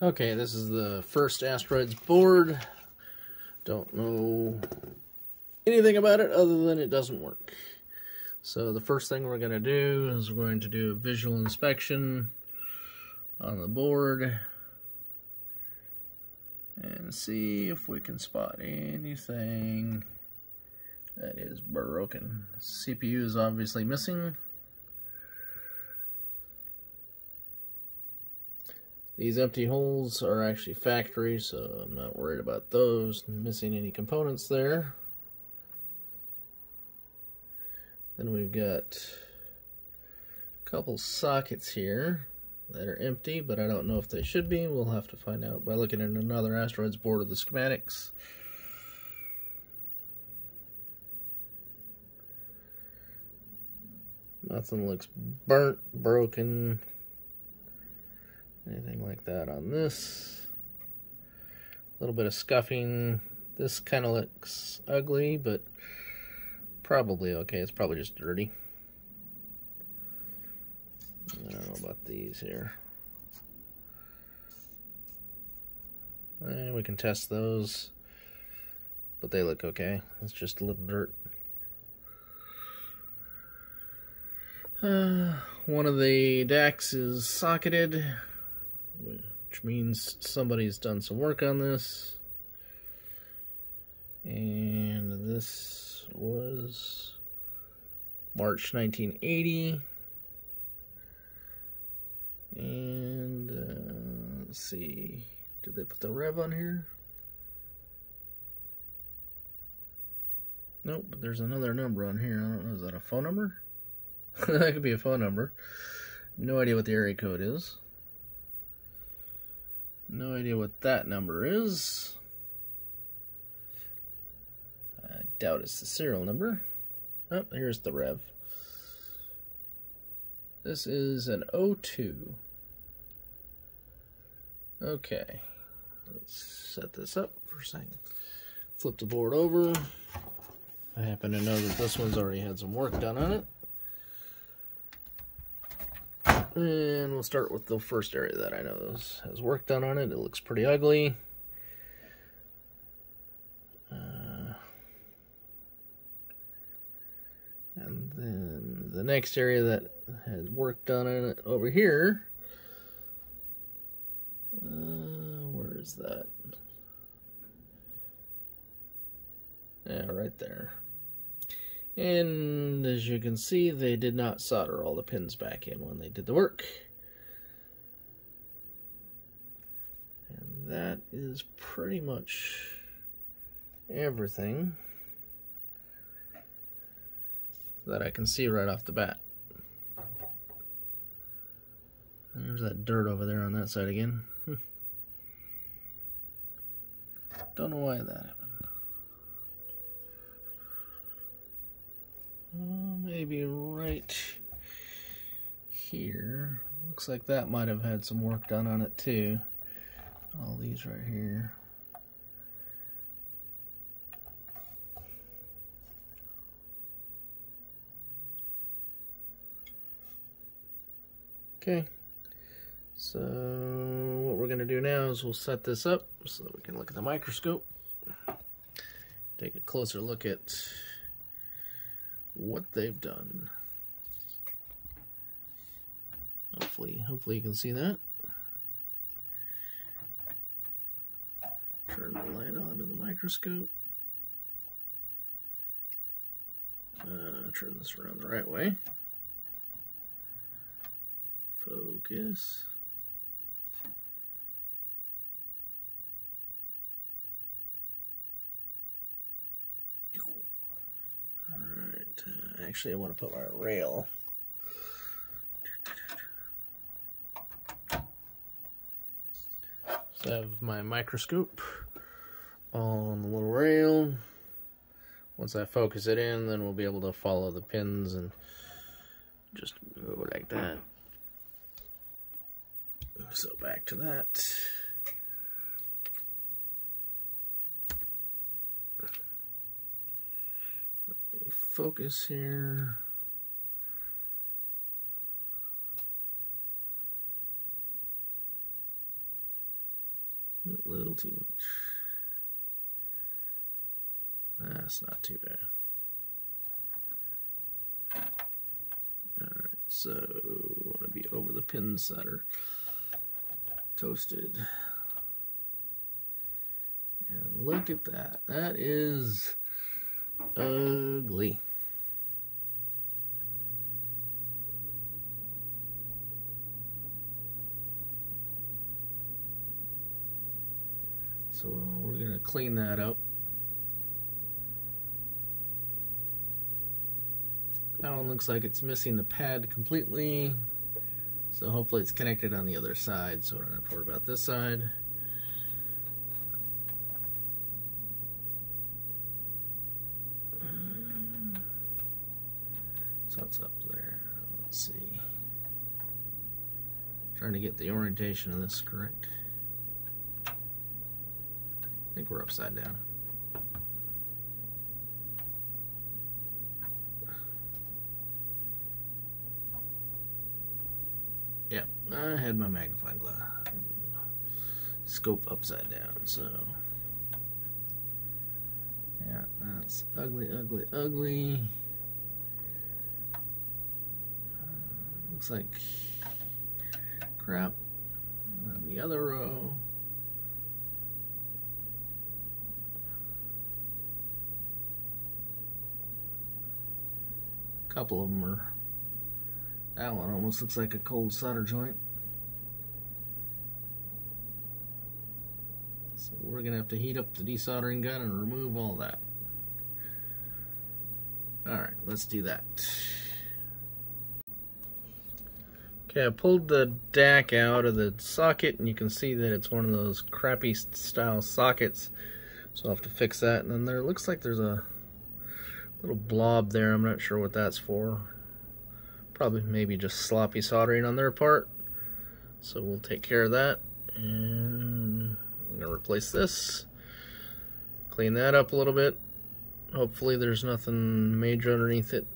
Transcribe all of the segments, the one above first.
Okay, this is the first asteroids board. Don't know anything about it other than it doesn't work. So the first thing we're going to do is we're going to do a visual inspection on the board and see if we can spot anything that is broken. CPU is obviously missing. These empty holes are actually factory, so I'm not worried about those missing any components there. Then we've got a couple sockets here that are empty, but I don't know if they should be. We'll have to find out by looking at another asteroids board of the schematics. Nothing looks burnt, broken, anything like that on this. A little bit of scuffing. This kind of looks ugly, but probably okay. It's probably just dirty. I don't know about these here. We can test those, but they look okay. It's just a little dirt. One of the decks is socketed, which means somebody's done some work on this. And this was March 1980. And let's see, did they put the rev on here? Nope, but there's another number on here. I don't know, is that a phone number? That could be a phone number. No idea what the area code is. No idea what that number is. I doubt it's the serial number. Oh, here's the rev. This is an 02. Okay, let's set this up for a second. Flip the board over. I happen to know that this one's already had some work done on it. And we'll start with the first area that I know has work done on it. It looks pretty ugly. And then the next area that has work done on it over here. Where is that? Yeah, right there. And as you can see, they did not solder all the pins back in when they did the work. And that is pretty much everything that I can see right off the bat. There's that dirt over there on that side again. Don't know why that happened. Maybe right here. Looks like that might have had some work done on it too. All these right here. Okay, so what we're going to do now is we'll set this up so that we can look at the microscope, take a closer look at what they've done. Hopefully you can see that. Turn the light on to the microscope. Turn this around the right way. Focus. Alright, actually I want to put my rail. So I have my microscope on the little rail. Once I focus it in, then we'll be able to follow the pins and just go like that. So back to that. Let me focus here. A little too much. That's not too bad. Alright, so we want to be over the pins that are toasted. And look at that. That is ugly. So we're going to clean that up. That one looks like it's missing the pad completely. So hopefully it's connected on the other side, so I don't have to worry about this side. So it's up there. Let's see. Trying to get the orientation of this correct. I think we're upside down. Yep, I had my magnifying glass scope upside down, so yeah, that's ugly, ugly, ugly. Looks like crap. And then the other row. A couple of them are. That one almost looks like a cold solder joint. So we're gonna have to heat up the desoldering gun and remove all that. Alright, let's do that. Okay, I pulled the DAC out of the socket, and you can see that it's one of those crappy style sockets. So I'll have to fix that. And then there looks like there's a little blob there. I'm not sure what that's for. Probably maybe just sloppy soldering on their part. So we'll take care of that. And I'm gonna replace this. Clean that up a little bit. Hopefully there's nothing major underneath it.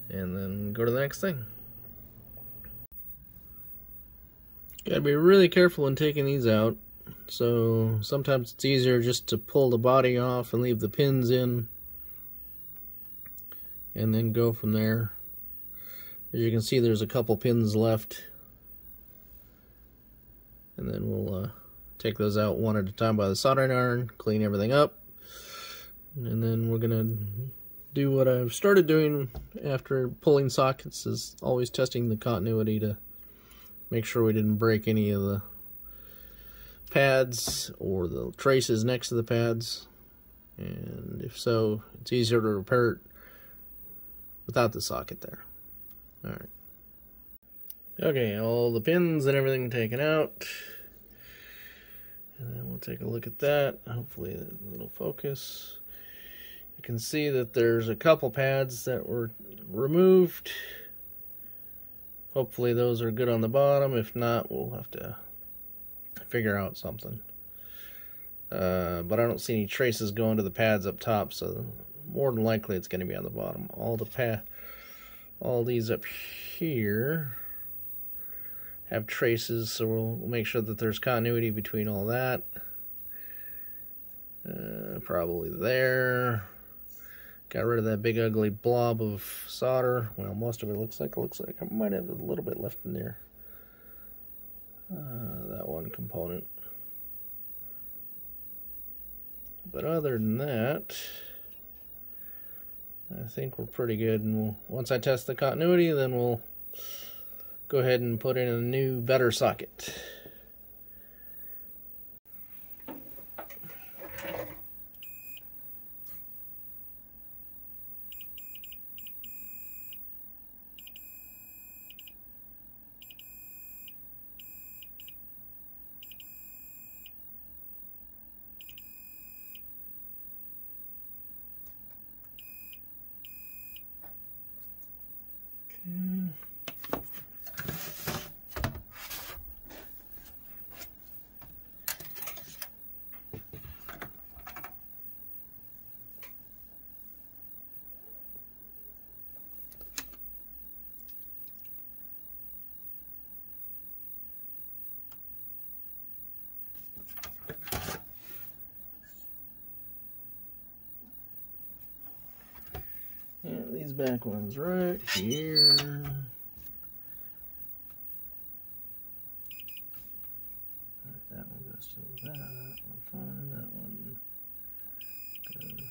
And then go to the next thing. Gotta be really careful when taking these out. So sometimes it's easier just to pull the body off and leave the pins in. And then go from there. As you can see, there's a couple pins left. And then we'll take those out one at a time by the soldering iron, clean everything up. And then we're gonna do what I've started doing after pulling sockets, is always testing the continuity to make sure we didn't break any of the pads or the traces next to the pads. And if so, it's easier to repair it without the socket there. Alright. Okay, all the pins and everything taken out. And then we'll take a look at that. Hopefully it'll focus. You can see that there's a couple pads that were removed. Hopefully those are good on the bottom. If not, we'll have to figure out something. But I don't see any traces going to the pads up top, so more than likely it's going to be on the bottom. All these up here have traces, so we'll make sure that there's continuity between all that. Probably there. Got rid of that big ugly blob of solder. Well, most of it looks like I might have a little bit left in there. That one component. But other than that, I think we're pretty good. And once I test the continuity, then we'll go ahead and put in a new, better socket. these back ones right here. That one goes to that one, fine, that one good.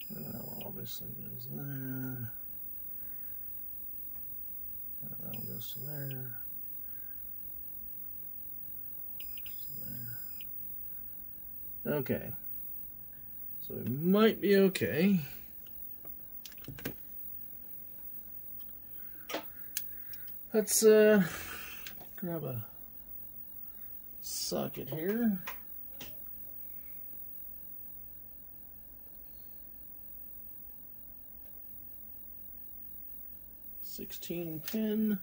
That one obviously goes there. That one goes to there. Okay. So we might be okay. Let's grab a socket here. .16 pin.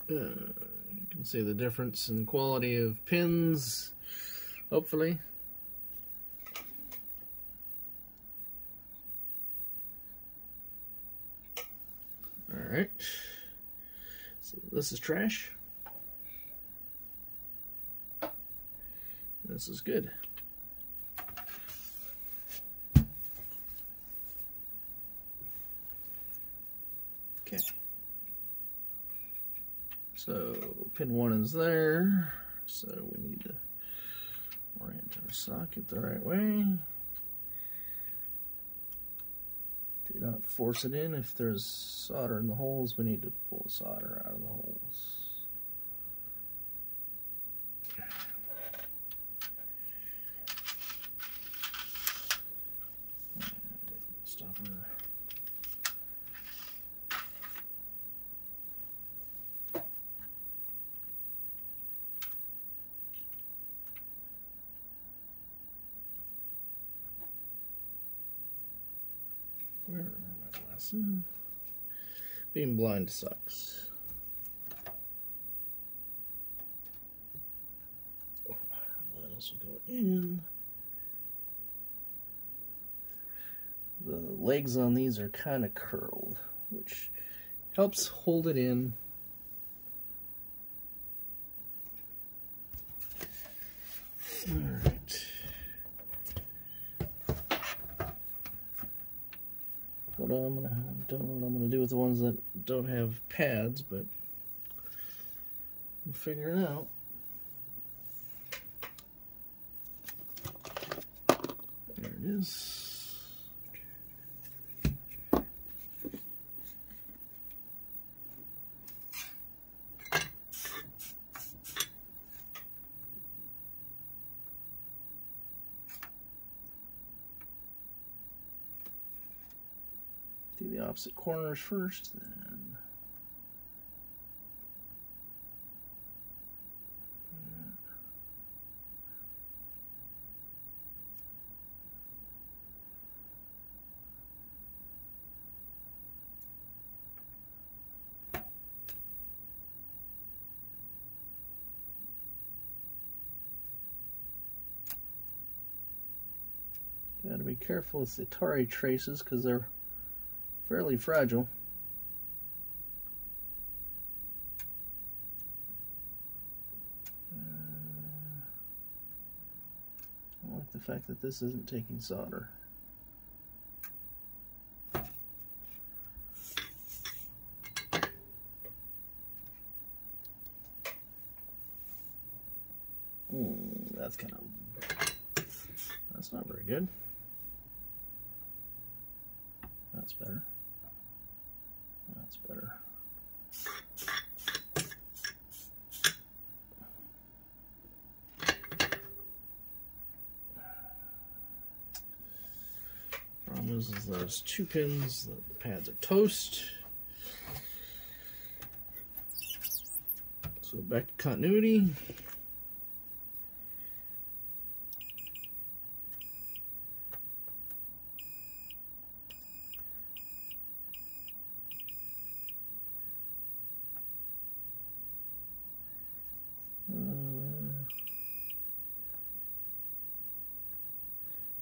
You can see the difference in quality of pins, hopefully. Alright, so this is trash. This is good. Okay. So pin 1 is there, so we need to orient our socket the right way. Do not force it in. If there's solder in the holes, we need to pull the solder out of the holes. Stopper. Where are my glasses? Being blind sucks. This will go in. The legs on these are kind of curled, which helps hold it in. All right. But don't know what I'm gonna do with the ones that don't have pads, but we'll figure it out. There it is. Do the opposite corners first, then. Gotta be careful with the Atari traces because they're fairly fragile. I like the fact that this isn't taking solder. That's not very good. That's better. That's better. Problem knows is those 2 pins, the pads are toast. So back to continuity.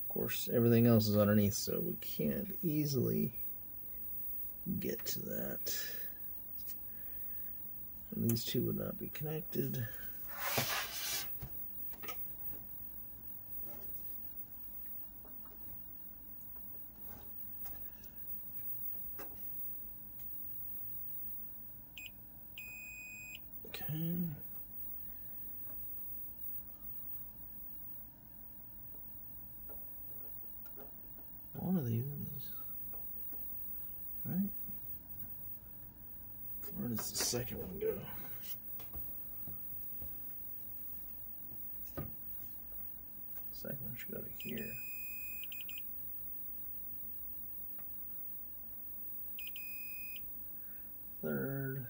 Of course, everything else is underneath, so we can't easily get to that. And these two would not be connected. Okay. One of these is right. Where does the second one go? Second one should go to here. Third.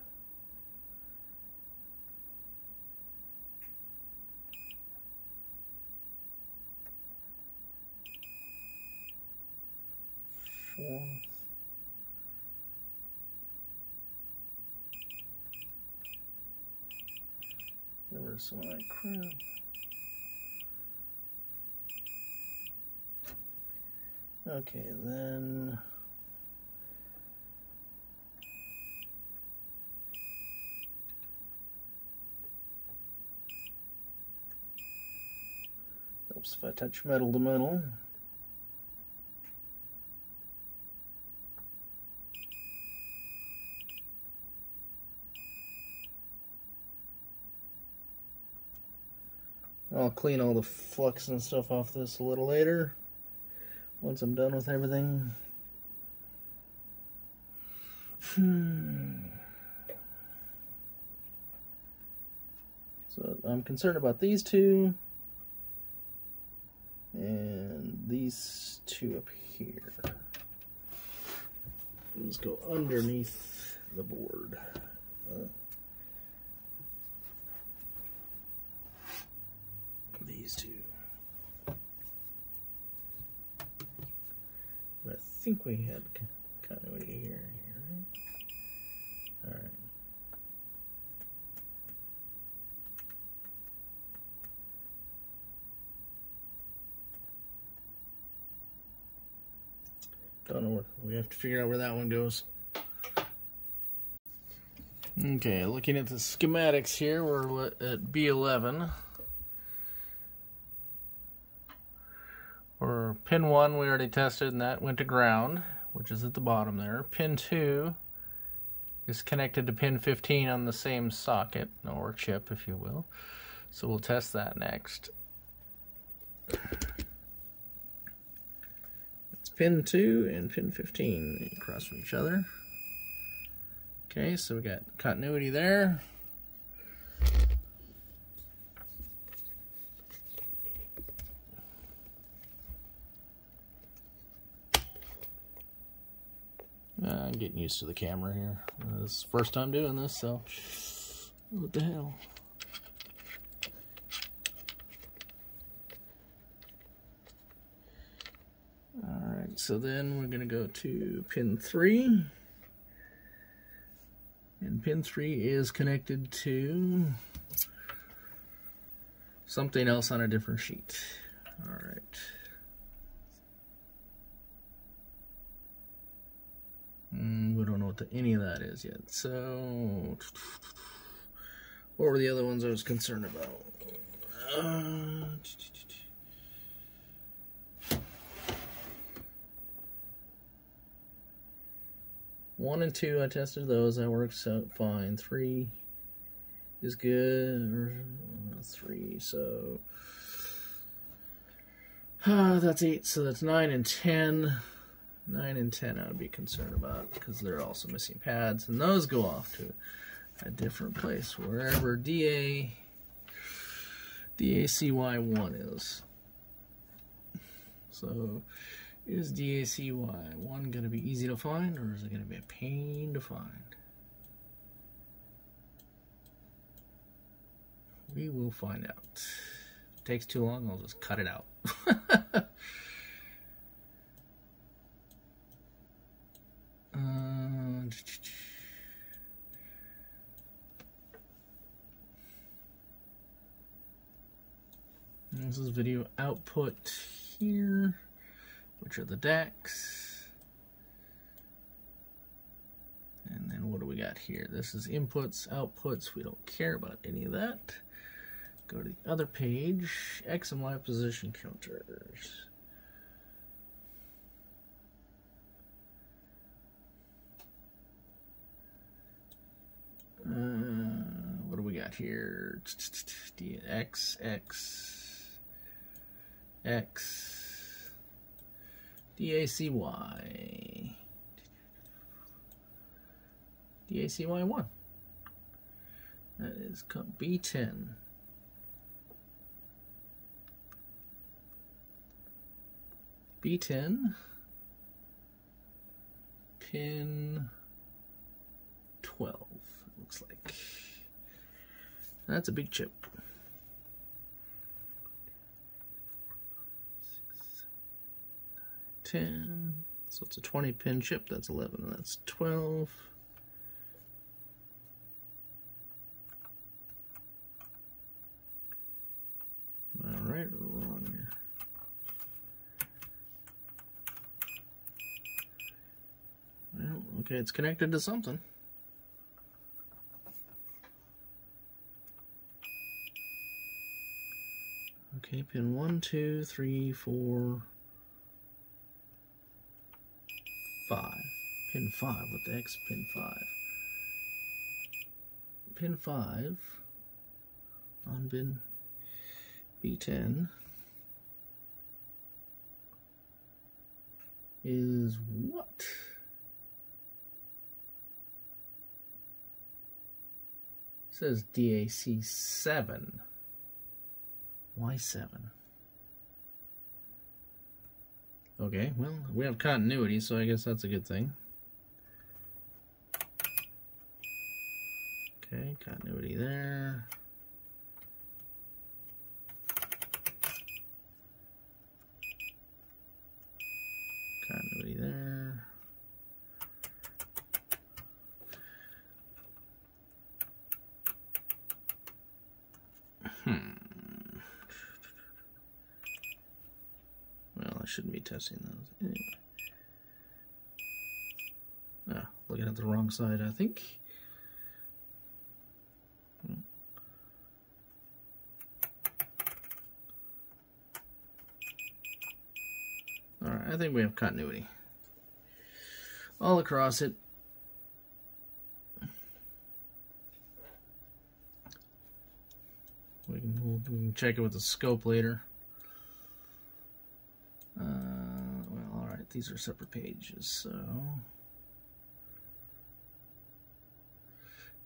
Fourth. Get rid of some of that crap. Okay, then helps if I touch metal to metal. I'll clean all the flux and stuff off this a little later, once I'm done with everything. So I'm concerned about these two, and these two up here. Let's go underneath the board. These two. I think we had continuity here, right? All right. Don't know where, we have to figure out where that one goes. Okay, looking at the schematics here, we're at B11. For pin 1, we already tested, and that went to ground, which is at the bottom there. Pin 2 is connected to pin 15 on the same socket, or chip, if you will. So we'll test that next. It's pin 2 and pin 15 across from each other. Okay, so we got continuity there. I'm getting used to the camera here. This is the first time doing this, so what the hell. Alright, so then we're going to go to pin 3. And pin 3 is connected to something else on a different sheet. Alright. We don't know what any of that is yet. So, what were the other ones I was concerned about? 1 and 2, I tested those. That works out fine. 3 is good. 3, so that's 8. So that's 9 and 10. 9 and 10 I would be concerned about because they're also missing pads, and those go off to a different place, wherever DACY1 is. So Is DACY1 going to be easy to find, or is it going to be a pain to find? We will find out. If it takes too long, I'll just cut it out. This is video output here, which are the DACs. And then what do we got here? This is inputs, outputs. We don't care about any of that. Go to the other page, X and Y position counters. What do we got here? X, DACY, DACY1. That is B10. B10, pin 12, it looks like. That's a big chip. 10, so it's a 20 pin chip. That's 11, and that's 12. All right, wrong here. Well, okay, it's connected to something. Okay, pin 1, 2, 3, 4, 5. Pin 5. What the heck's pin 5? Pin 5 on bin B10 is what? It says DAC7. Why 7? Okay, well, we have continuity, so I guess that's a good thing. Okay, continuity there. Continuity there. Well, I shouldn't be testing those. Anyway. Ah, looking at the wrong side, I think. Alright, I think we have continuity all across it. We can check it with the scope later. Well, alright, these are separate pages, so.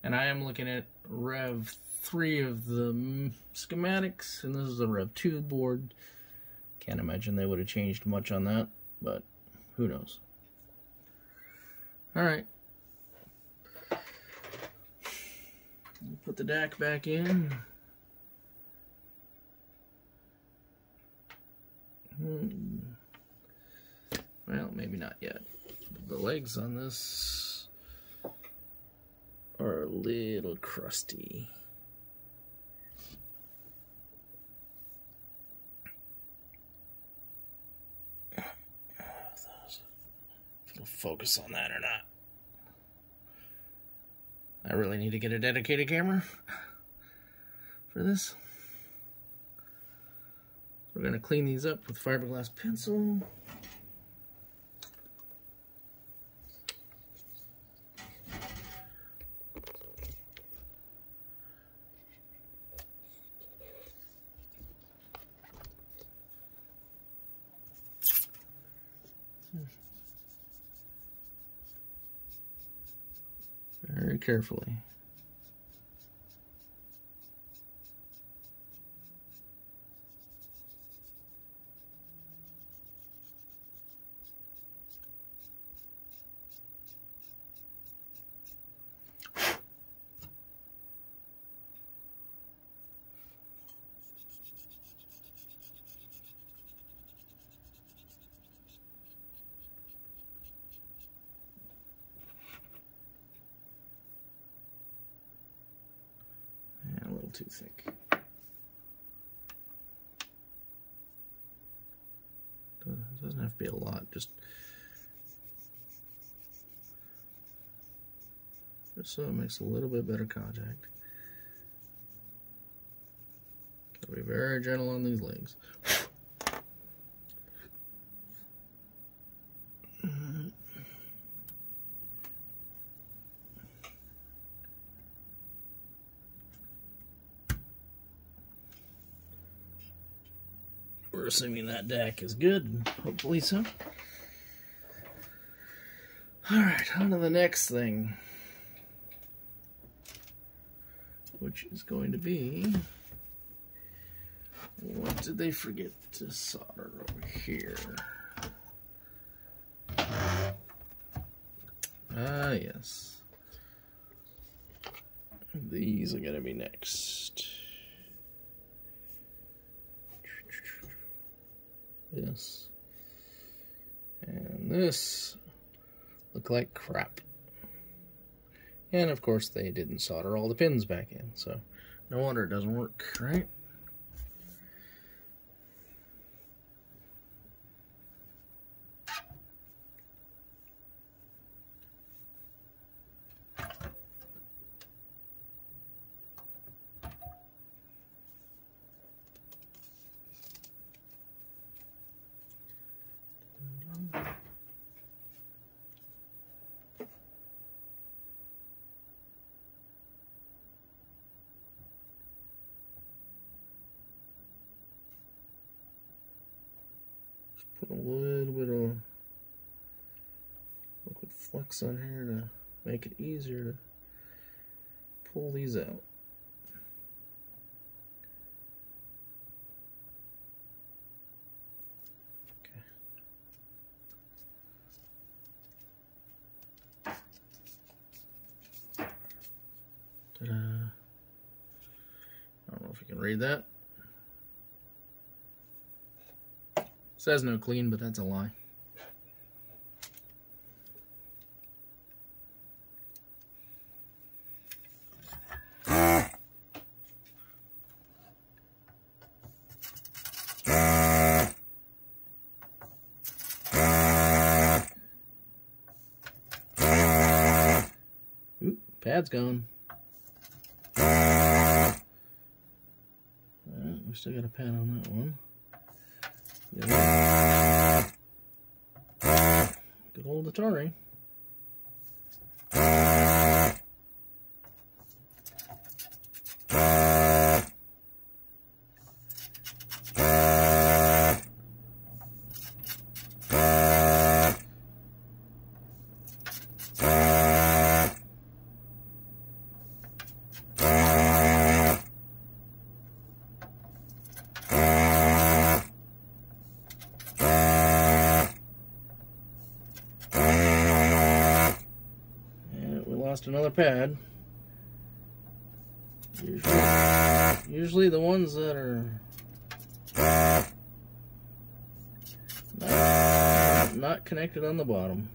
And I am looking at Rev 3 of the schematics, and this is the Rev 2 board. Can't imagine they would have changed much on that, but who knows. Alright. Put the DAC back in. Well, maybe not yet. The legs on this are a little crusty. If it'll focus on that or not. I really need to get a dedicated camera for this. We're going to clean these up with fiberglass pencil. Very carefully. too thick. It doesn't have to be a lot, just so it makes a little bit better contact. Gotta be very gentle on these legs. We're assuming that deck is good. Hopefully so. Alright, on to the next thing. Which is going to be... What did they forget to solder over here? Ah, yes. These are going to be next. This. And this look like crap. And of course they didn't solder all the pins back in, so no wonder it doesn't work, right? Put a little bit of liquid flux on here to make it easier to pull these out. Okay. Ta-da. I don't know if you can read that. Says no clean, but that's a lie. Oop, pad's gone. We still got a pad on that one. Good old Atari. Lost another pad. Usually the ones that are not connected on the bottom.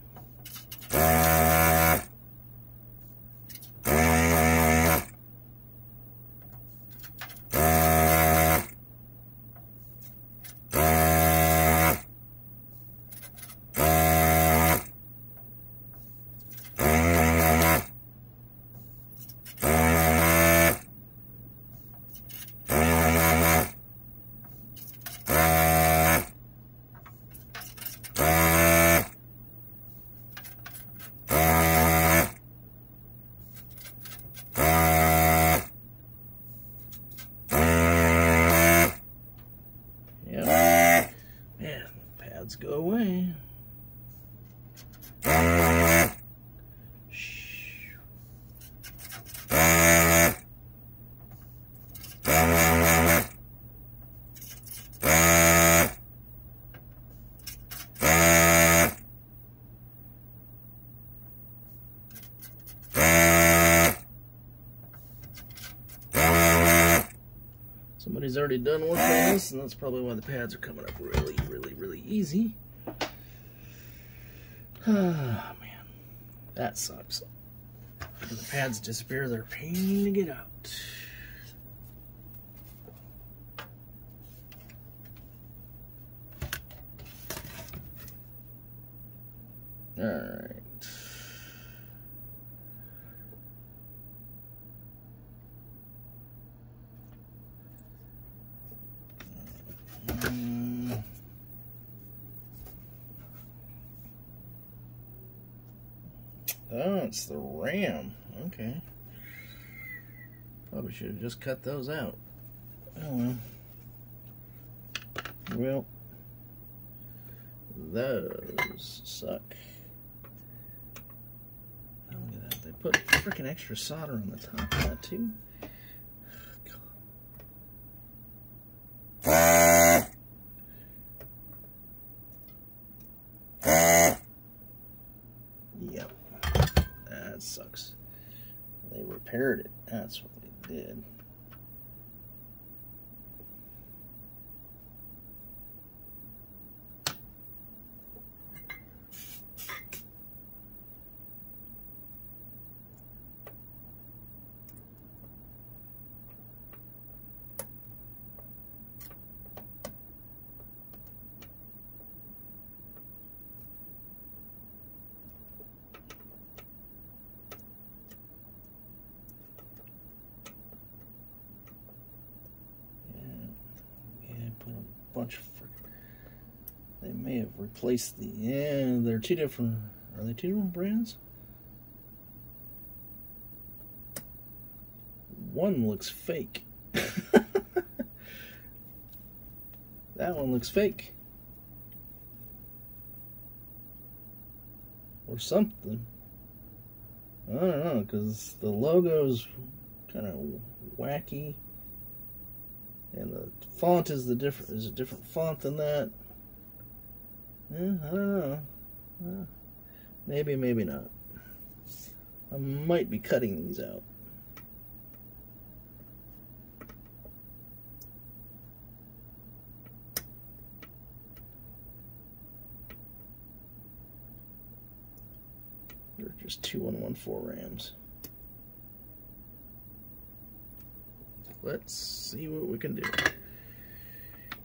Go away. Somebody's already done work on this, and that's probably why the pads are coming up really easy. Oh, man. That sucks. When the pads disappear, they're a pain to get out. Alright. Oh, it's the RAM. Okay. Probably should have just cut those out. Oh well. Well, those suck. Oh, look at that. They put freaking extra solder on the top of that, too. Yep. That sucks. They repaired it. That's what they did. Bunch of they may have replaced the they're two different. Are they two different brands? One looks fake. That one looks fake or something. I don't know, because the logo's kind of wacky. And the font is a different font than that. I don't know. Maybe, maybe not. I might be cutting these out. They're just 2114 RAMs. Let's see what we can do.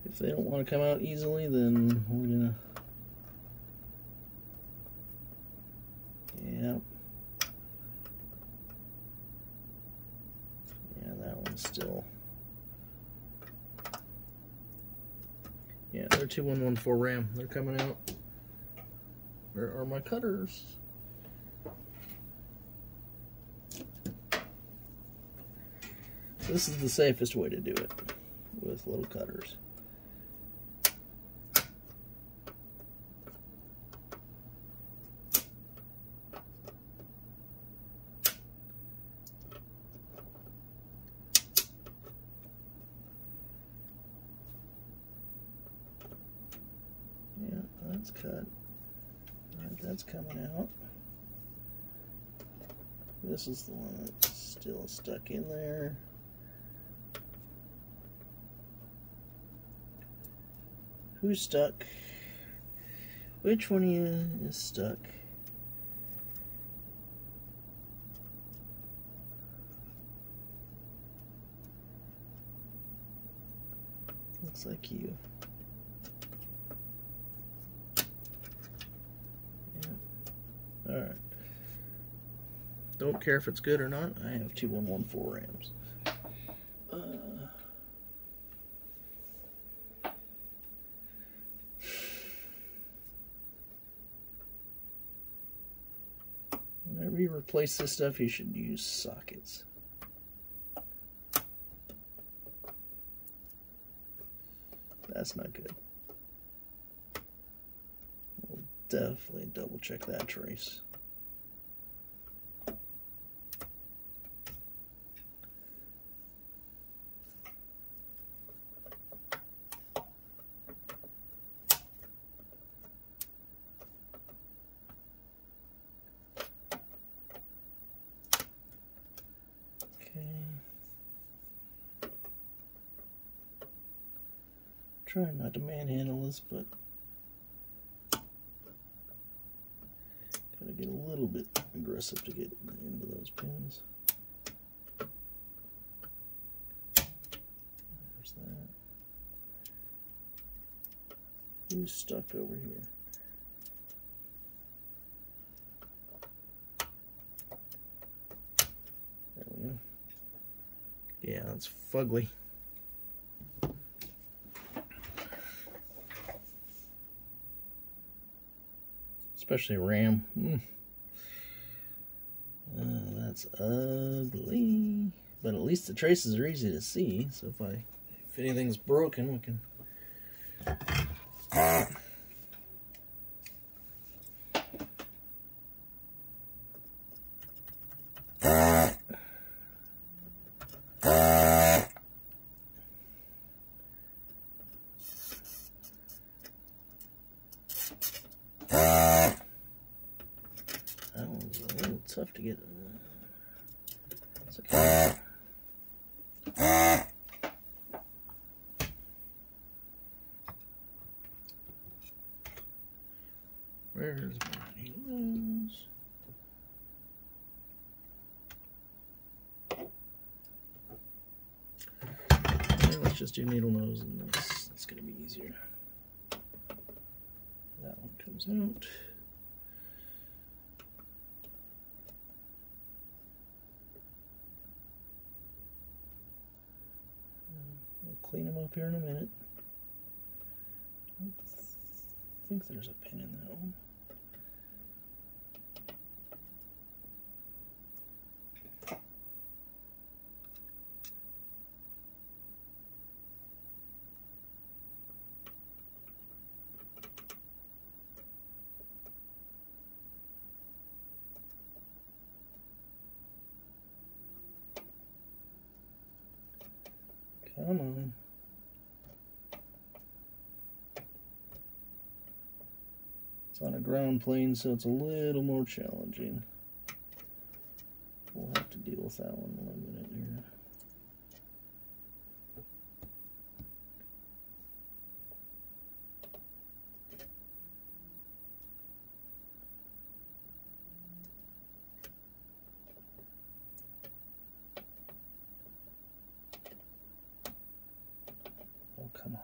If they don't want to come out easily, then we're gonna... Yep. Yeah, that one's still... Yeah, they're 2114 RAM. They're coming out. Where are my cutters? This is the safest way to do it, with little cutters. Yeah, that's cut. Alright, that's coming out. This is the one that's still stuck in there. Who's stuck? Which one of you is stuck? Looks like you. Yeah. Alright. Don't care if it's good or not. I have 2114 RAMs. Whenever you replace this stuff, you should use sockets. That's not good. We'll definitely double check that trace. Trying not to manhandle this, but gotta get a little bit aggressive to get into those pins. There's that. Who's stuck over here? Yeah, that's fugly. Especially RAM. That's ugly. But at least the traces are easy to see. So if anything's broken, we can. That one's a little tough to get. It's okay. Where's my needles? Okay, let's just do needle nose, and that's going to be easier. That one comes out. We'll clean them up here in a minute. I think there's a pin in that one. Come on. It's on a ground plane, so it's a little more challenging. We'll have to deal with that one in a minute here. Oh, come on.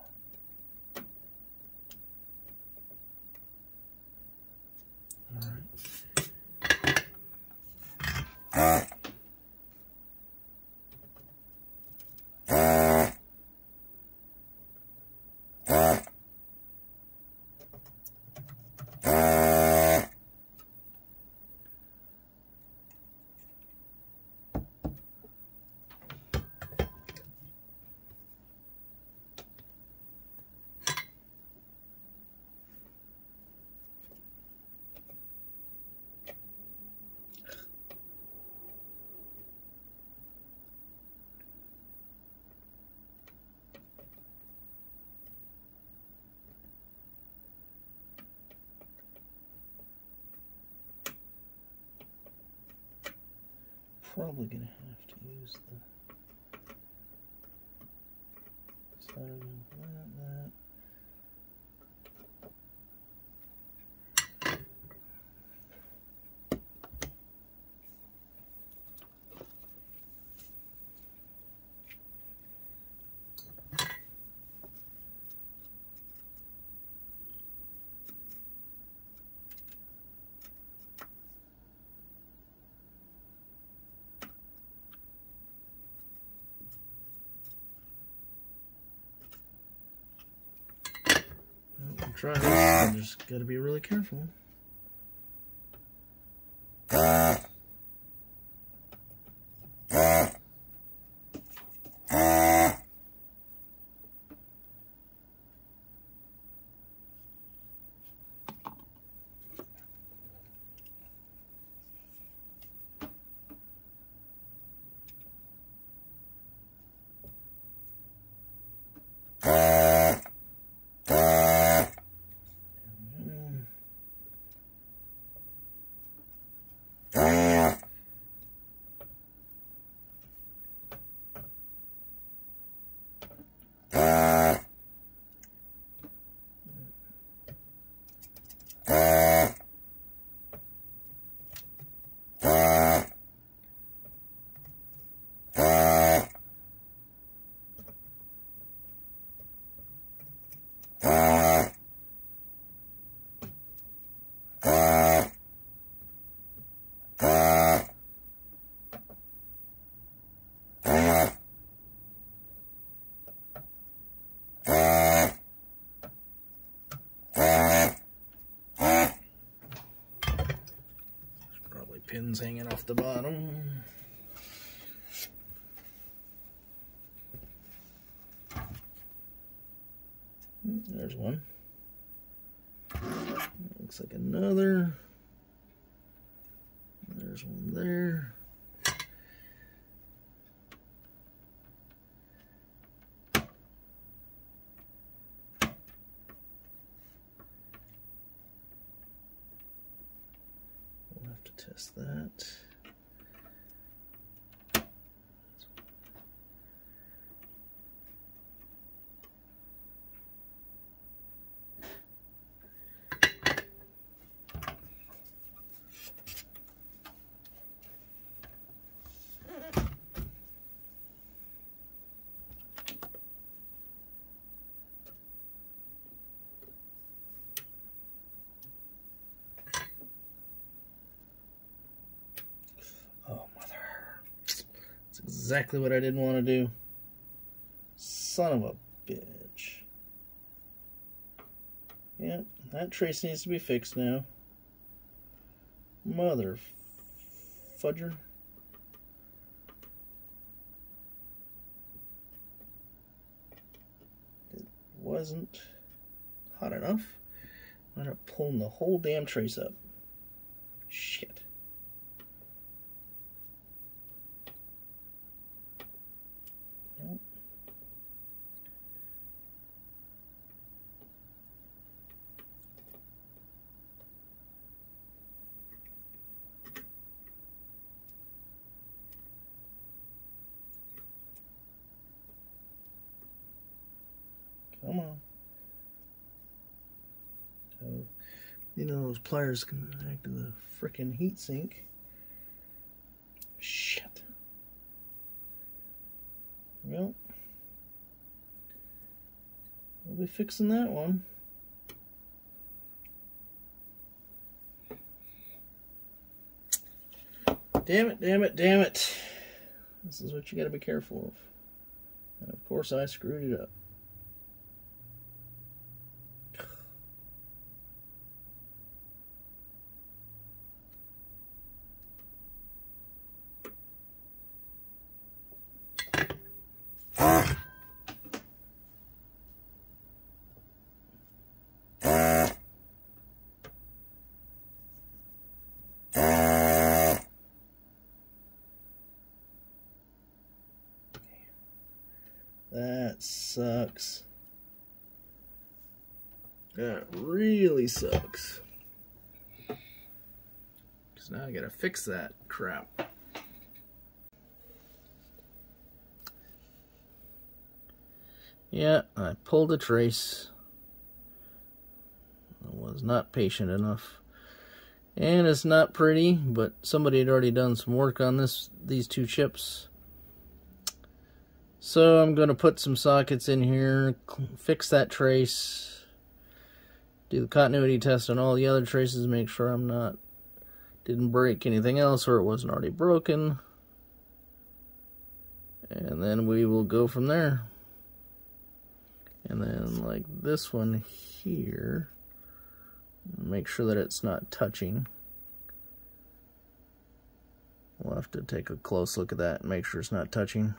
All right. Probably gonna have to use the soldering that. Well, try this. I just gotta be really careful. pins hanging off the bottom. There's one. Looks like another. There's one there. We'll have to test that. Exactly what I didn't want to do. Son of a bitch. Yeah, that trace needs to be fixed now. Mother fudger. It wasn't hot enough. I ended up pulling the whole damn trace up. Shit. Come on. So, you know, those pliers connect to the frickin' heat sink. Shit. Well, we'll be fixing that one. Damn it, damn it, damn it. This is what you gotta be careful of. And of course I screwed it up. That sucks. That really sucks. Because now I gotta fix that crap. Yeah, I pulled a trace. I was not patient enough. And it's not pretty, but somebody had already done some work on these two chips. So I'm going to put some sockets in here, fix that trace, do the continuity test on all the other traces, make sure didn't break anything else or it wasn't already broken. And then we will go from there. And then like this one here, make sure that it's not touching. We'll have to take a close look at that and make sure it's not touching.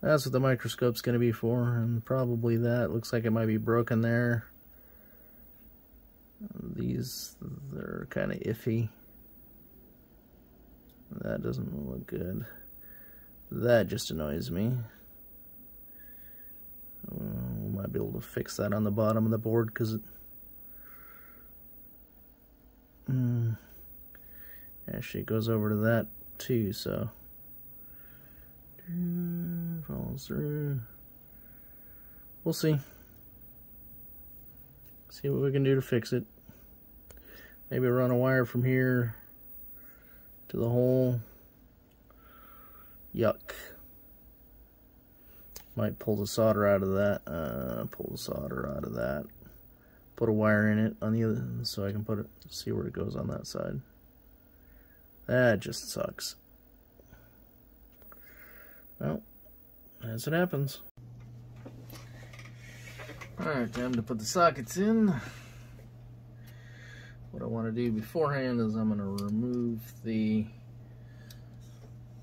That's what the microscope's going to be for, and probably that. Looks like it might be broken there. They're kind of iffy. That doesn't look good. That just annoys me. We might be able to fix that on the bottom of the board because it actually goes over to that too, so follows through. We'll see. See what we can do to fix it. Maybe run a wire from here to the hole. Yuck. Might pull the solder out of that. Pull the solder out of that. Put a wire in it on the other, so I can put it. See where it goes on that side. That just sucks. Well, as it happens. Alright, time to put the sockets in. what I want to do beforehand is I'm going to remove the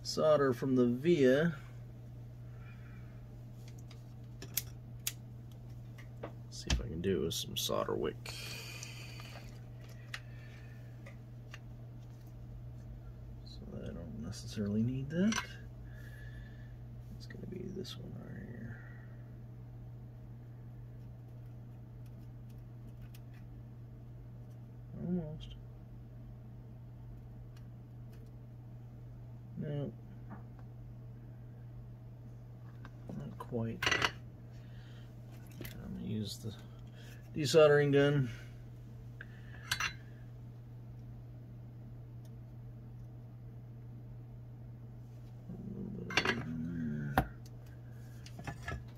solder from the via. See if I can do it with some solder wick. So I don't necessarily need that. It's going to be this one right here. Almost. No. Not quite. I'm going to use the desoldering gun.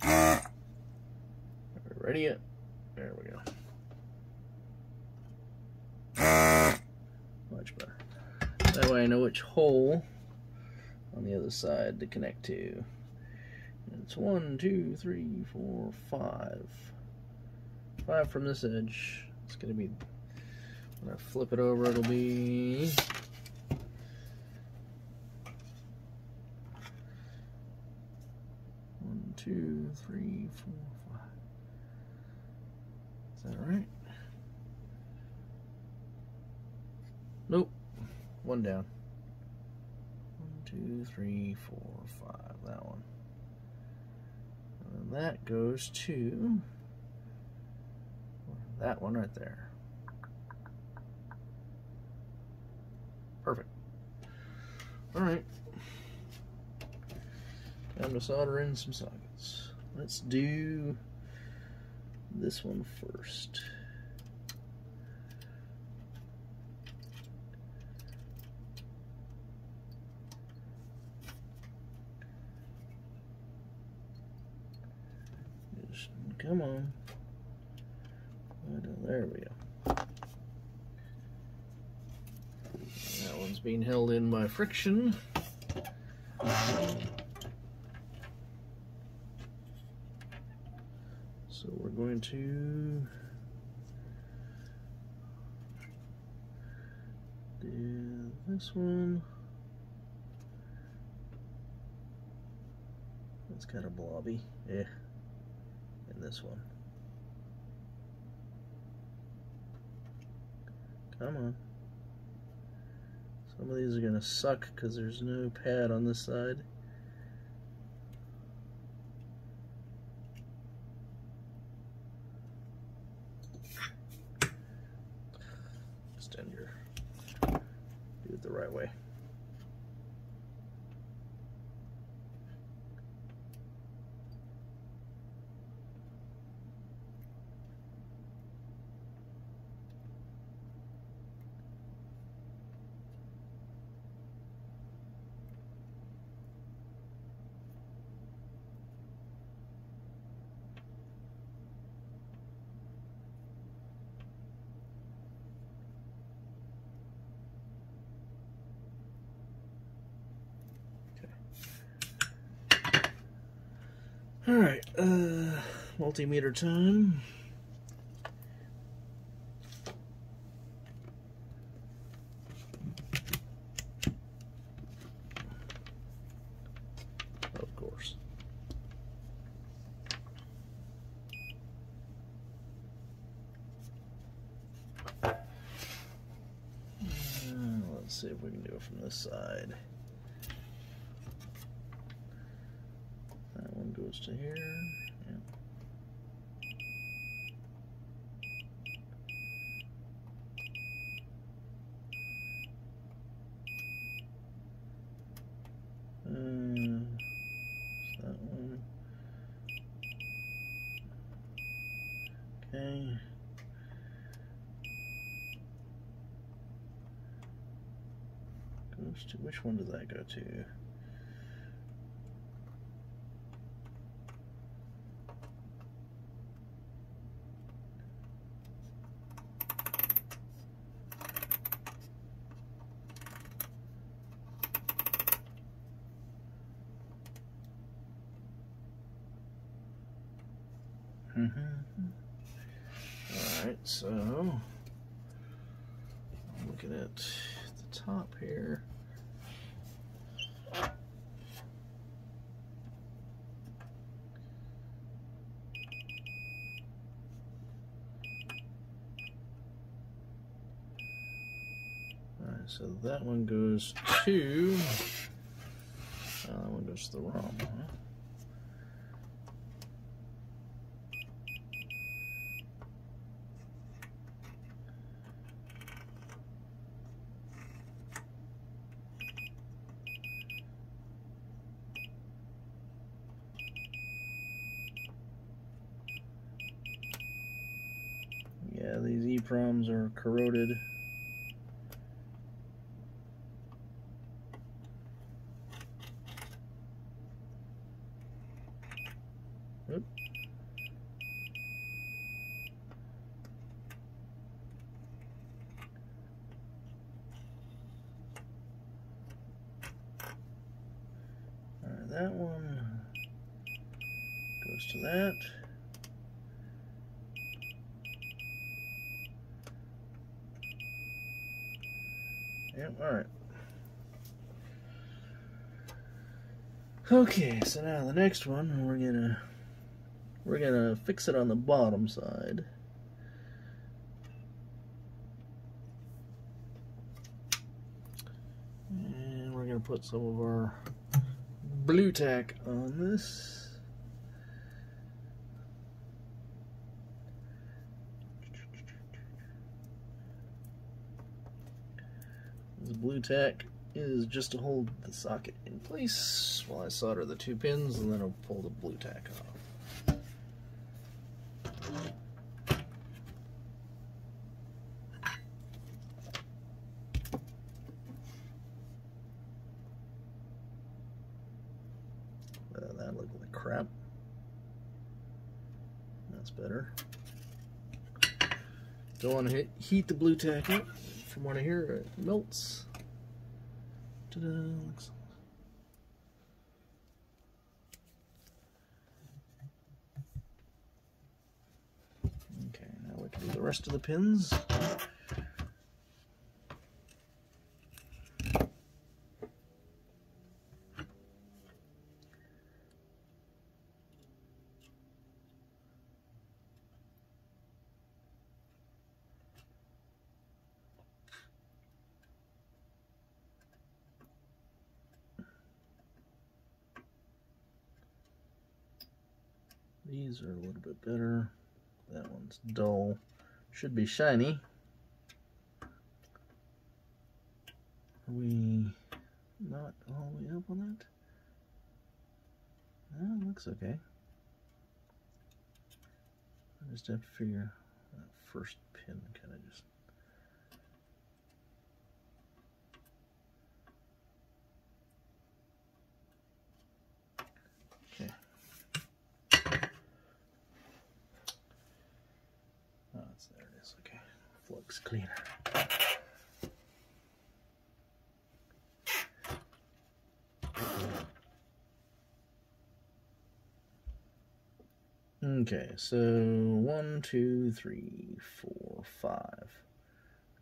Are we ready yet? There we go. Much better. That way I know which hole on the other side to connect to. And it's 1, 2, 3, 4, 5. 5 from this edge. It's going to be, when I flip it over, it'll be 1, 2, 3, 4, 5. Is that right? Nope. One down. 1, 2, 3, 4, 5. That one. And that goes to that one right there. Perfect. Alright. Time to solder in some sockets. Let's do this one first. Just, come on. There we go. That one's being held in by friction. So we're going to do this one. It's kind of blobby. Yeah. And this one. Come on. Some of these are going to suck because there's no pad on this side. Extend your, do it the right way. Alright, multimeter time. Of course. Let's see if we can do it from this side. That one goes to here. Yeah. That one. Okay. Goes to, which one does that go to? Alright, so looking at the top here. Alright, so that one goes to that one goes to the ROM, huh? Yeah, these EEPROMs are corroded. Oop. Alright, that one goes to that. Yep, alright. Okay, so now the next one, we're gonna fix it on the bottom side. And we're gonna put some of our blue tack on this. This blue tack is just to hold the socket in place while I solder the two pins, and then I'll pull the blue tack off. That looked like crap. That's better. Don't want to heat the blue tack up. From what I hear, it melts. Ta-da! Okay, now we can do the rest of the pins. These are a little bit better. That one's dull. Should be shiny. Are we not all the way up on that? That looks okay. I just have to figure that first pin kind of just. Okay. Oh, there it is. Okay. Flux cleaner. Okay, so 1, 2, 3, 4, 5.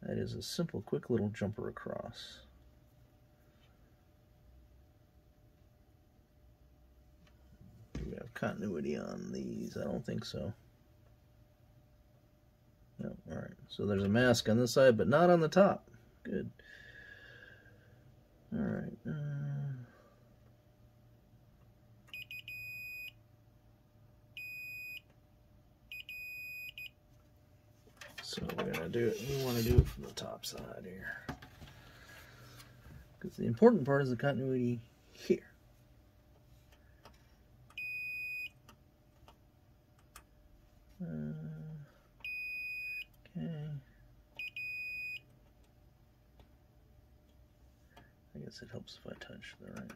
That is a simple, quick little jumper across. Do we have continuity on these? I don't think so. No, alright. So there's a mask on this side, but not on the top. Good. Alright. So we're gonna do it. We want to do it from the top side here, because the important part is the continuity here. Okay. I guess it helps if I touch the right.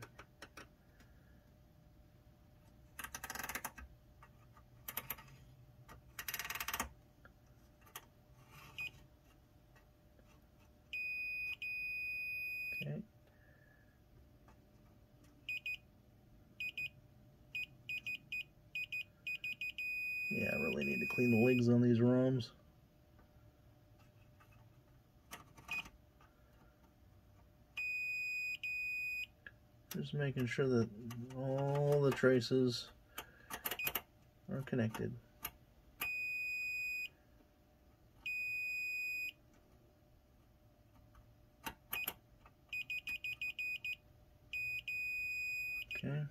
Okay. Yeah, I really need to clean the legs on these ROMs. Just making sure that all the traces are connected. Okay.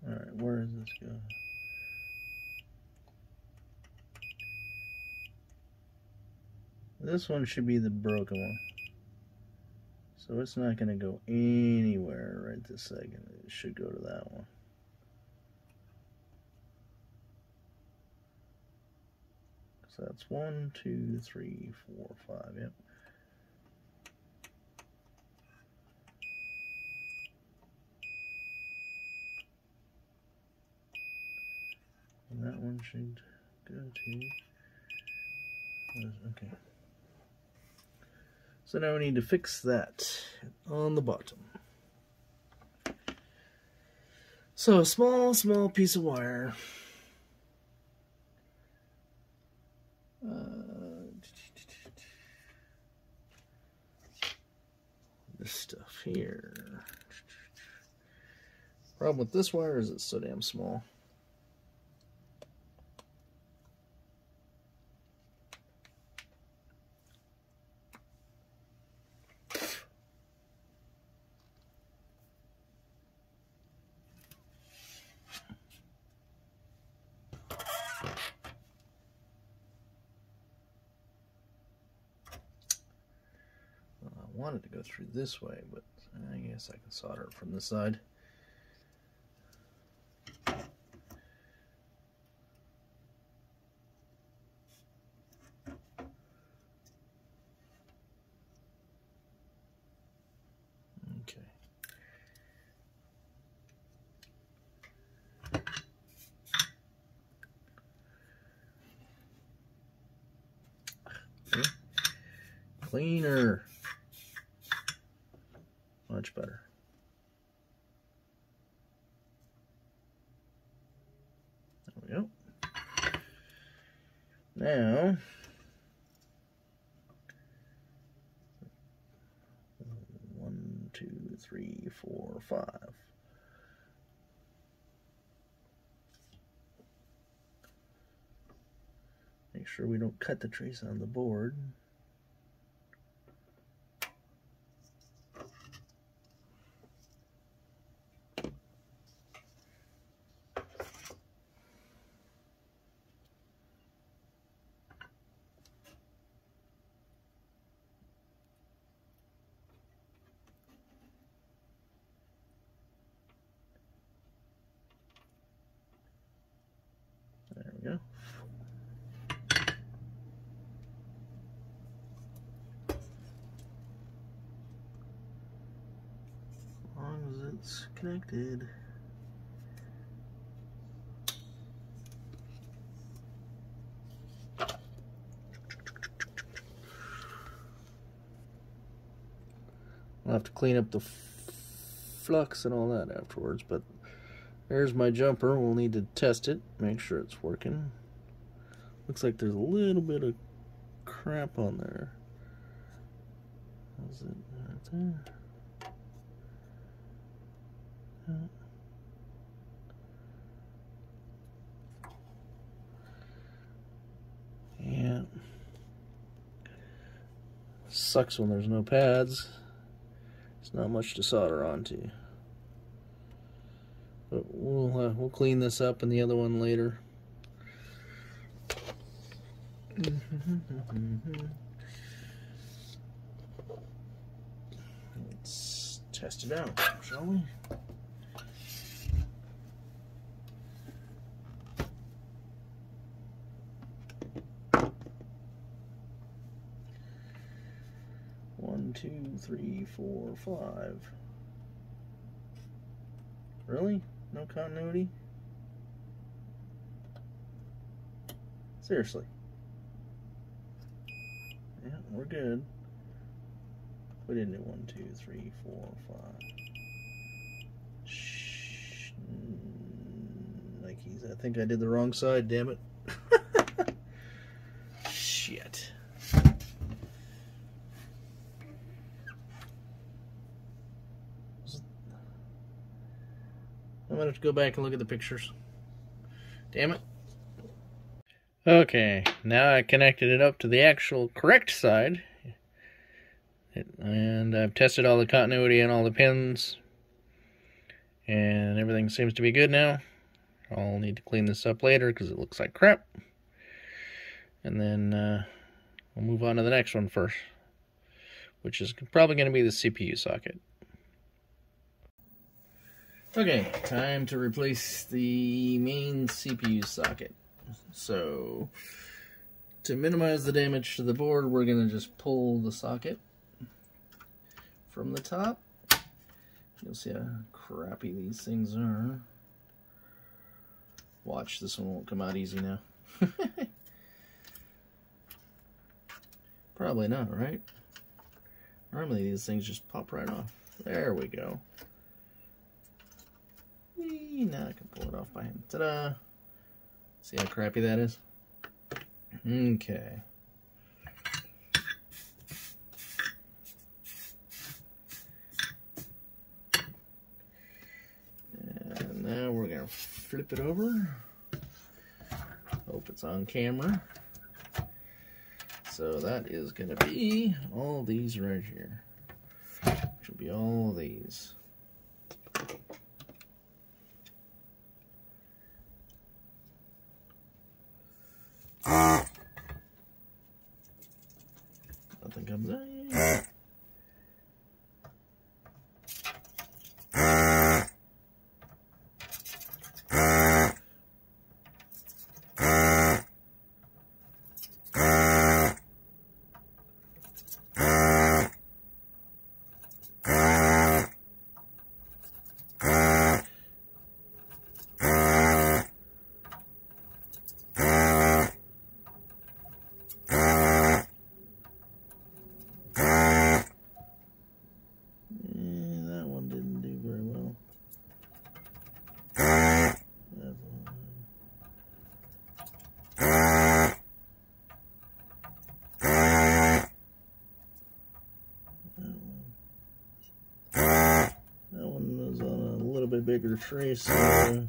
Alright, where does this go? This one should be the broken one. So it's not going to go anywhere right this second. It should go to that one. So that's 1, 2, 3, 4, 5. Yep. And that one should go to... Okay. So now we need to fix that on the bottom. So a small piece of wire. This stuff here. Problem with this wire is it's so damn small. I wanted to go through this way, but I guess I can solder it from this side. Okay. Cleaner. Much better. There we go. Now, one, two, three, 4, 5. Make sure we don't cut the trace on the board. There we go. As long as it's connected. I'll have to clean up the flux and all that afterwards, but there's my jumper. We'll need to test it, make sure it's working. Looks like there's a little bit of crap on there. How's it right there? Yeah. Sucks when there's no pads. There's not much to solder onto. But we'll clean this up in the other one later. Let's test it out, shall we? One, 2, 3, 4, 5. Really? No continuity? Seriously. Yeah, we're good. We didn't do 1, 2, 3, 4, 5. Shh. Nikes. I think I did the wrong side, damn it. Shit. I'm gonna have to go back and look at the pictures. Damn it. Okay, now I connected it up to the actual correct side. And I've tested all the continuity and all the pins. And everything seems to be good now. I'll need to clean this up later because it looks like crap. And then we'll move on to the next one first, which is probably going to be the CPU socket. Okay, time to replace the main CPU socket. So, to minimize the damage to the board, we're going to just pull the socket from the top. You'll see how crappy these things are. Watch, this one won't come out easy now. Probably not, right? Normally these things just pop right off. There we go. Whee, now I can pull it off by hand. Ta-da! See how crappy that is? Okay. And now we're going to flip it over. Hope it's on camera. So that is going to be all these right here. Which will be all of these. Nothing comes out. Bigger trace. A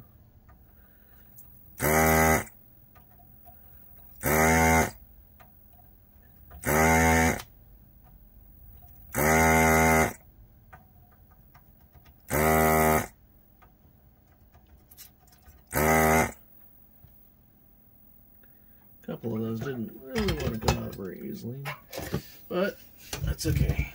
couple of those didn't really want to come out very easily, but that's okay.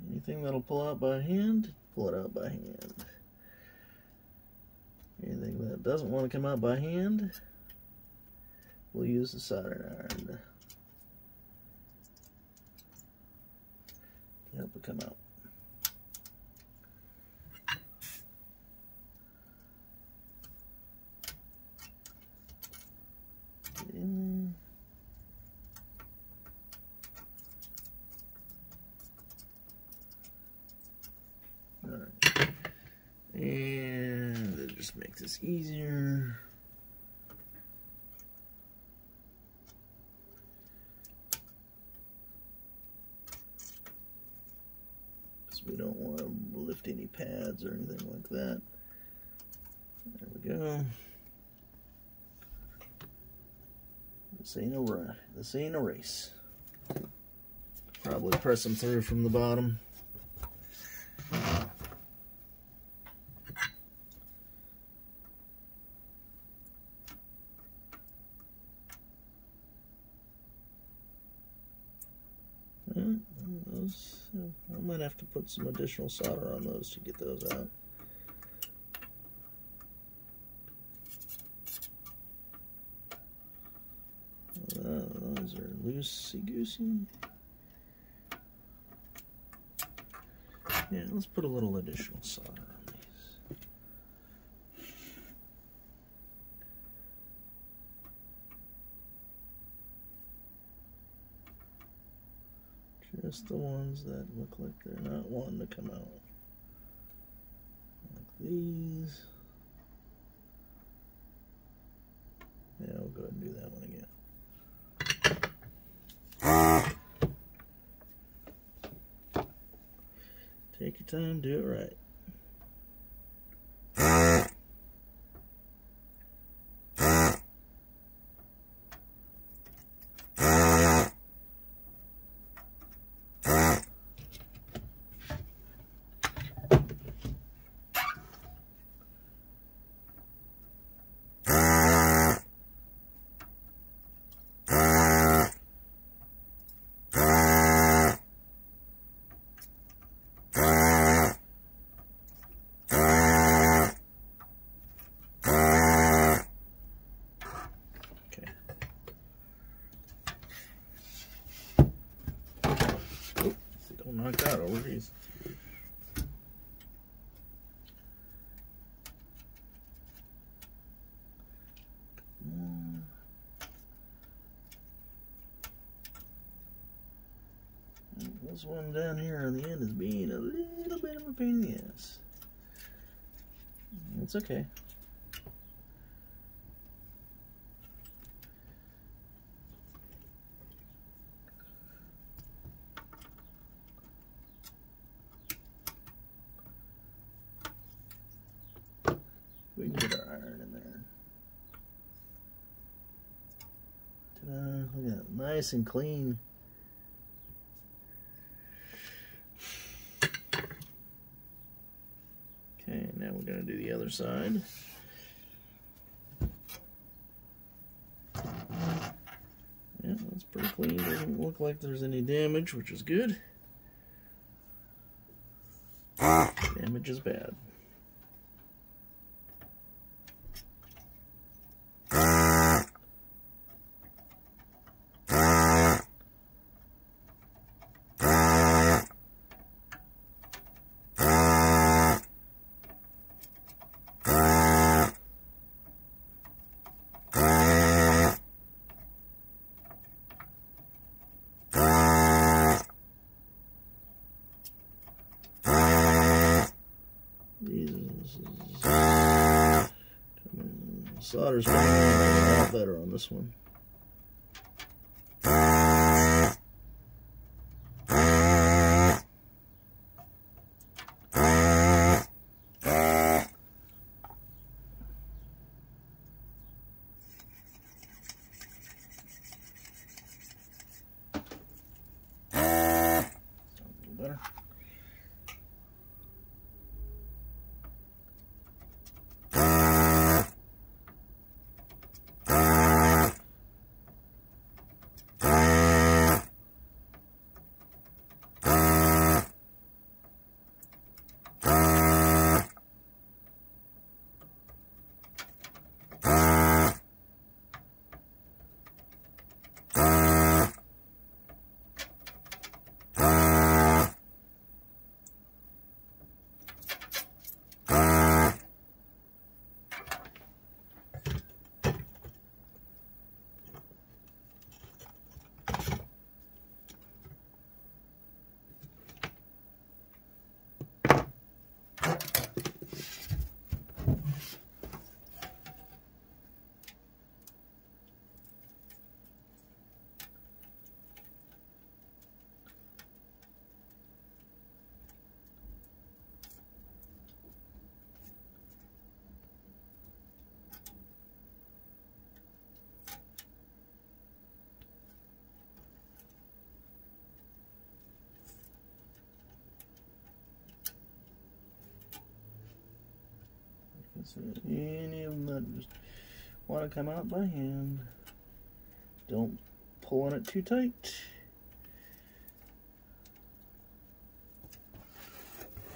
Anything that'll pull out by hand, pull it out by hand. Anything that doesn't want to come out by hand, we'll use the soldering iron to help it come out. Get in there. Alright, and then just make this easier. Because we don't want to lift any pads or anything like that. There we go. This ain't a race. Probably press them through from the bottom. I might have to put some additional solder on those to get those out. Those are loosey-goosey. Yeah, let's put a little additional solder on these. Just the ones that look like they're not wanting to come out. Like these. Yeah, we'll go ahead and do that one again. Take your time, do it right. Don't knock that over, geez. This one down here on the end is being a little bit of a pain in the ass. It's okay. We can get our iron in there. Ta-da! Look at that, nice and clean. Okay, now we're going to do the other side. Yeah, that's pretty clean. Doesn't look like there's any damage, which is good. Damage is bad. Solder's probably a lot better on this one. Better. So any of them that just want to come out by hand, don't pull on it too tight.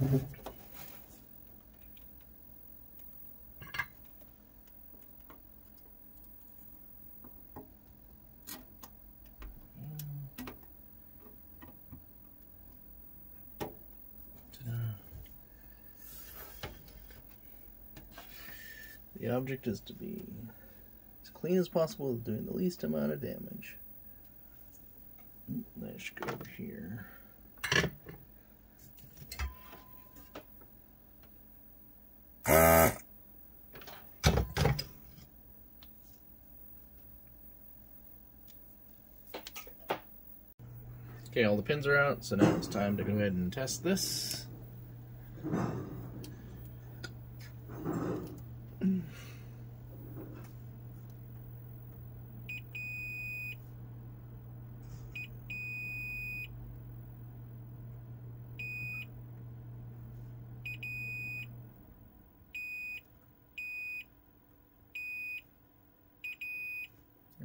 Ta-da. The object is to be as clean as possible, doing the least amount of damage. That should go over here. Okay, all the pins are out, so now it's time to go ahead and test this.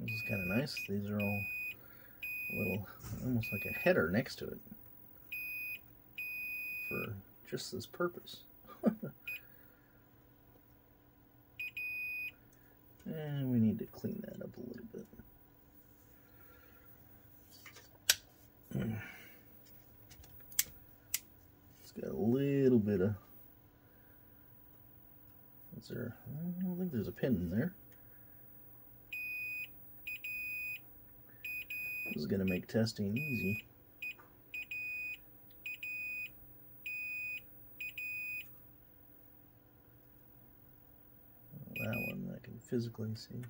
This is kind of nice. These are all a little, almost like a header next to it for just this purpose. And we need to clean that up a little bit. It's got a little bit of, is there, I don't think there's a pin in there. This is going to make testing easy. Well, that one I can physically see.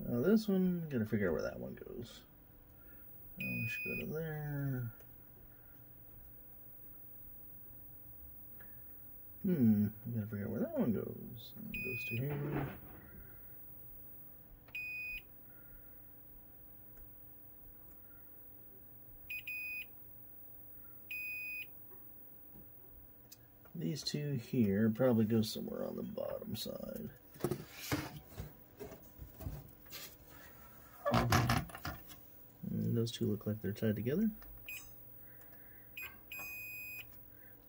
Now this one, gotta figure out where that one goes. Now we should go to there. I gotta figure out where that one goes. And it goes to here. These two here probably go somewhere on the bottom side. And those two look like they're tied together.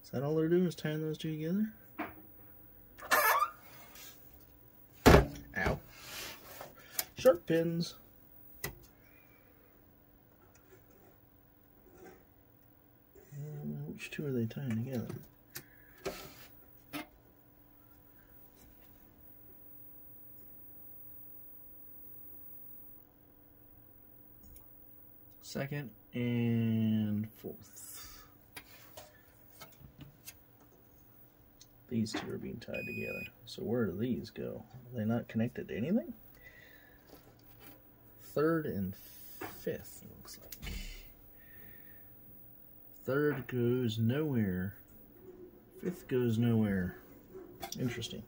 Is that all they're doing, is tying those two together? Ow. Sharp pins. Which two are they tying together? Second and fourth. These two are being tied together. So where do these go? Are they not connected to anything? Third and fifth, it looks like. Third goes nowhere. Fifth goes nowhere. Interesting.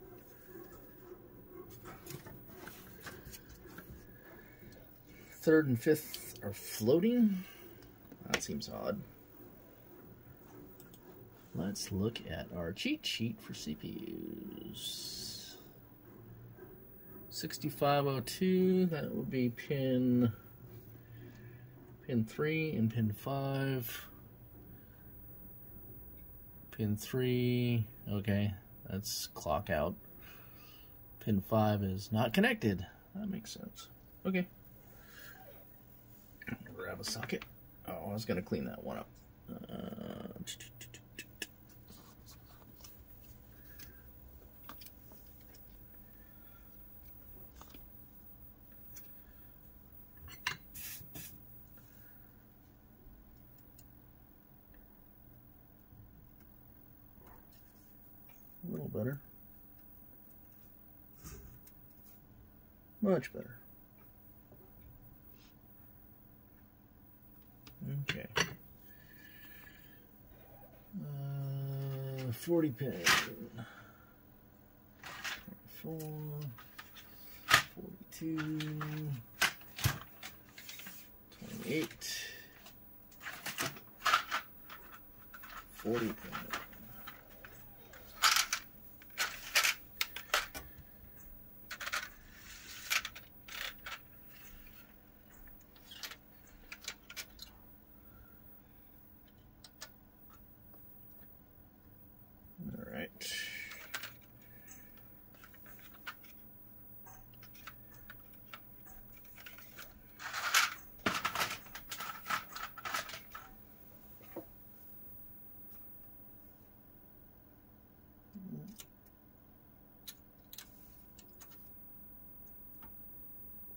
Third and fifth are floating. That seems odd. Let's look at our cheat sheet for CPUs. 6502, that would be pin 3 and pin 5. Pin 3, okay, that's clock out. Pin 5 is not connected. That makes sense. Okay. Grab a socket. Oh, I was going to clean that one up. A little better. Much better. Okay. 40 pin. 4, 42, 28, 40 pin.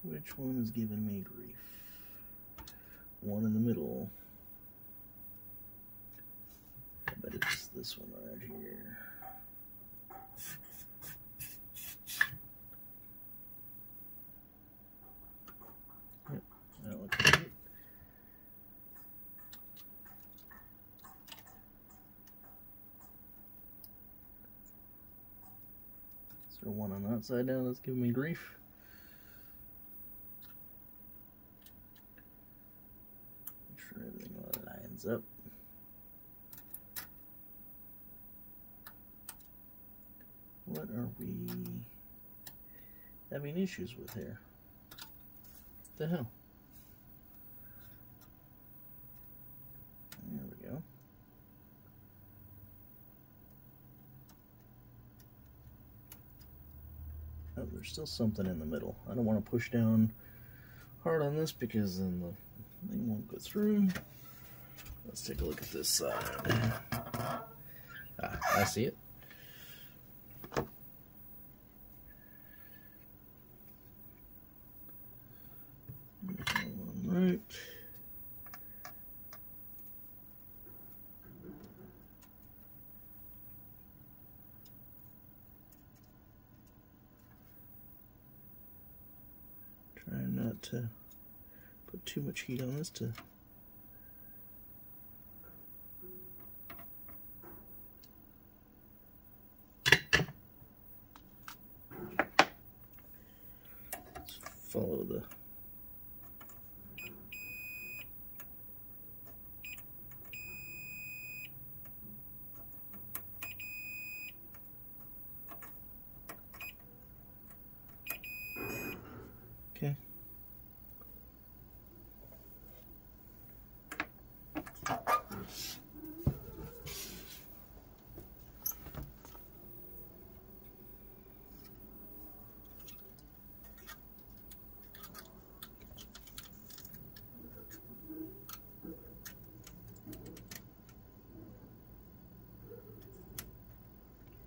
Which one is giving me grief? One in the middle. I bet it's this one right here. Yep, that looks like it. Is there one on the outside down that's giving me grief? Make sure everything lines up. What are we having issues with here? What the hell? There we go. Oh, there's still something in the middle. I don't want to push down hard on this because then the thing won't go through. Let's take a look at this side. Ah, I see it. Right. Trying not to put too much heat on this to follow the okay.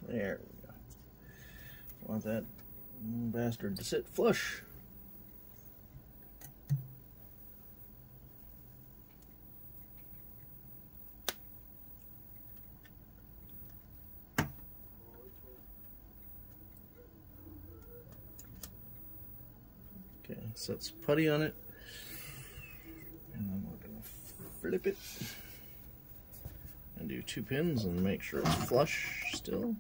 There we go. Want that bastard to sit flush. Okay, set some putty on it. And then we're going to flip it. And do 2 pins and make sure it's flush still.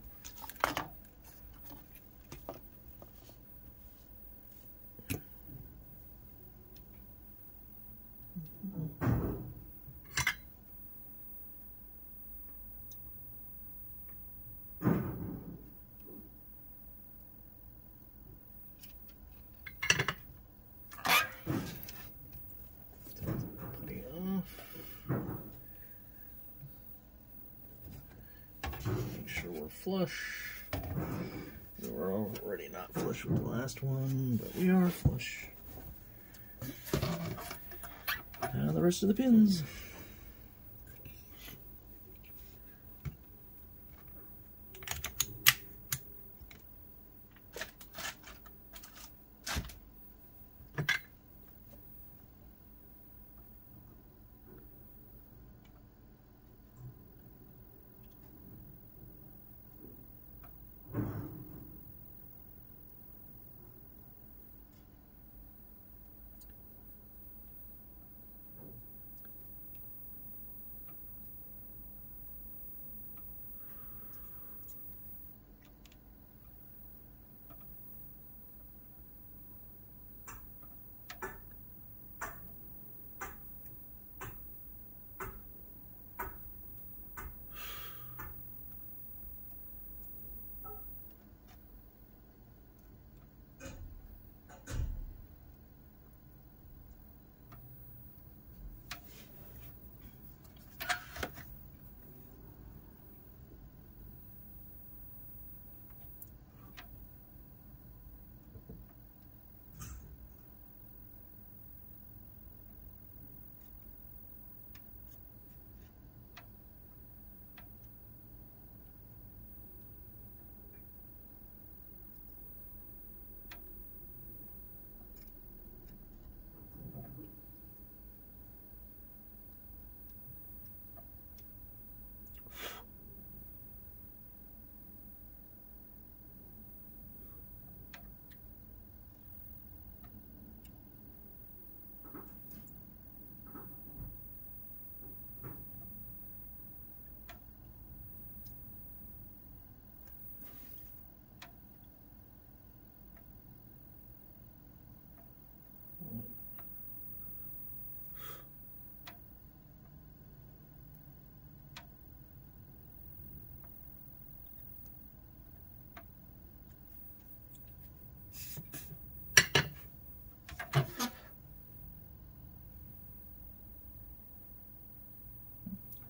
Putty off. Make sure we're flush. We were already not flush with the last one, but we are flush. Now the rest of the pins.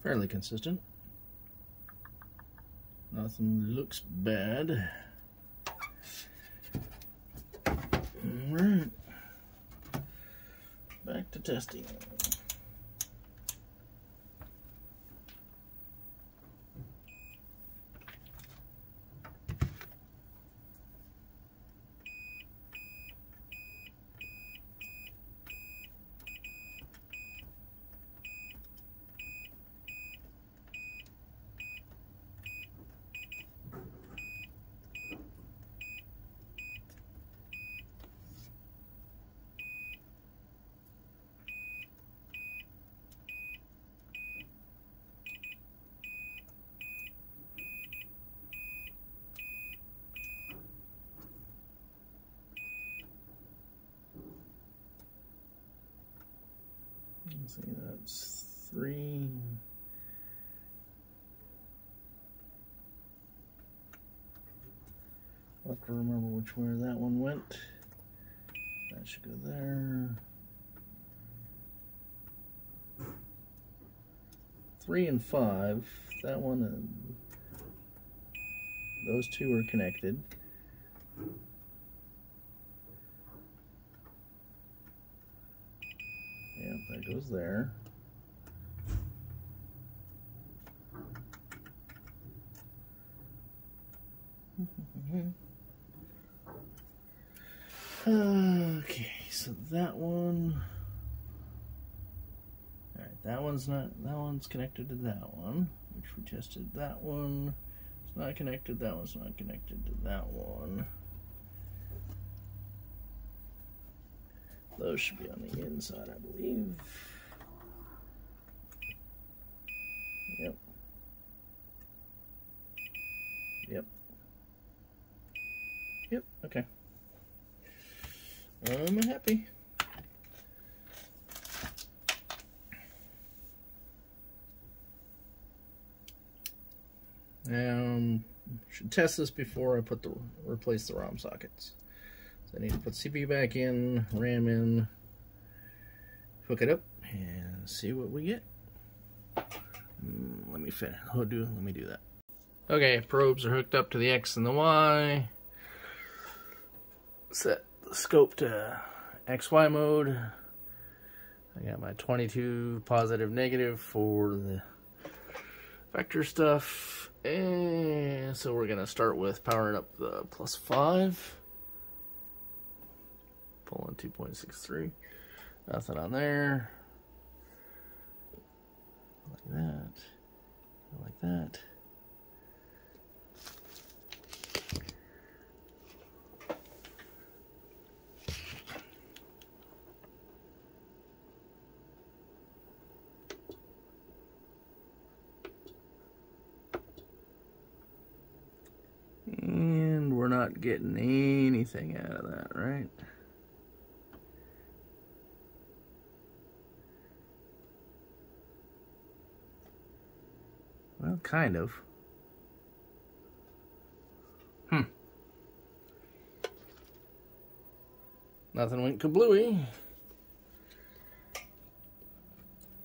fairly consistent. Nothing looks bad. Alright. Back to testing. Let's see, that's 3. I'll have to remember which way that one went. That should go there. 3 and 5. That one and those two are connected. Yep, that goes there. Okay, so that one. Alright, that one's connected to that one, which we tested. That one is not connected, that one's not connected to that one. Those should be on the inside, I believe. Yep. Yep. Yep, okay. I'm happy. Should test this before I replace the ROM sockets. So I need to put CPU back in, RAM in, hook it up, and see what we get. Let me do that. Okay, probes are hooked up to the X and the Y. Set the scope to XY mode. I got my 22 positive negative for the vector stuff. And so we're gonna start with powering up the +5. Pulling 2.63. Nothing on there. Like that. Like that. And we're not getting anything out of that, right? Well, kind of. Nothing went kablooey.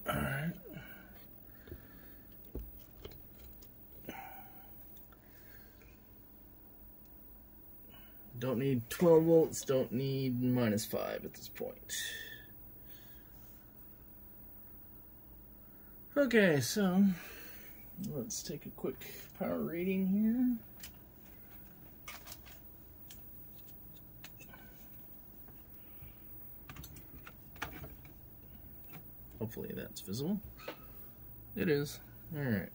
Alright. Don't need 12 volts, don't need -5 at this point. Okay, so let's take a quick power reading here. Hopefully that's visible. It is. Alright.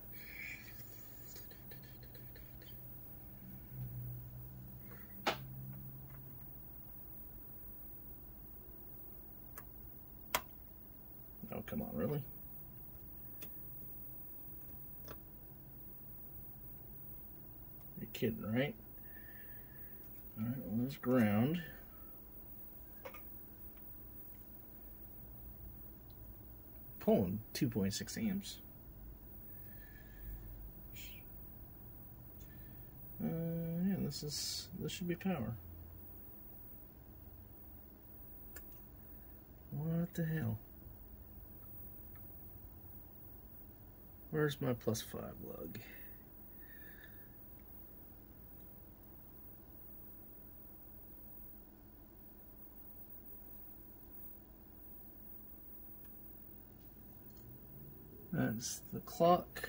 Oh, come on, really? You're kidding, right? Alright, well, there's ground. Pulling 2.6 amps. Yeah, this should be power. What the hell? Where's my +5 lug? That's the clock.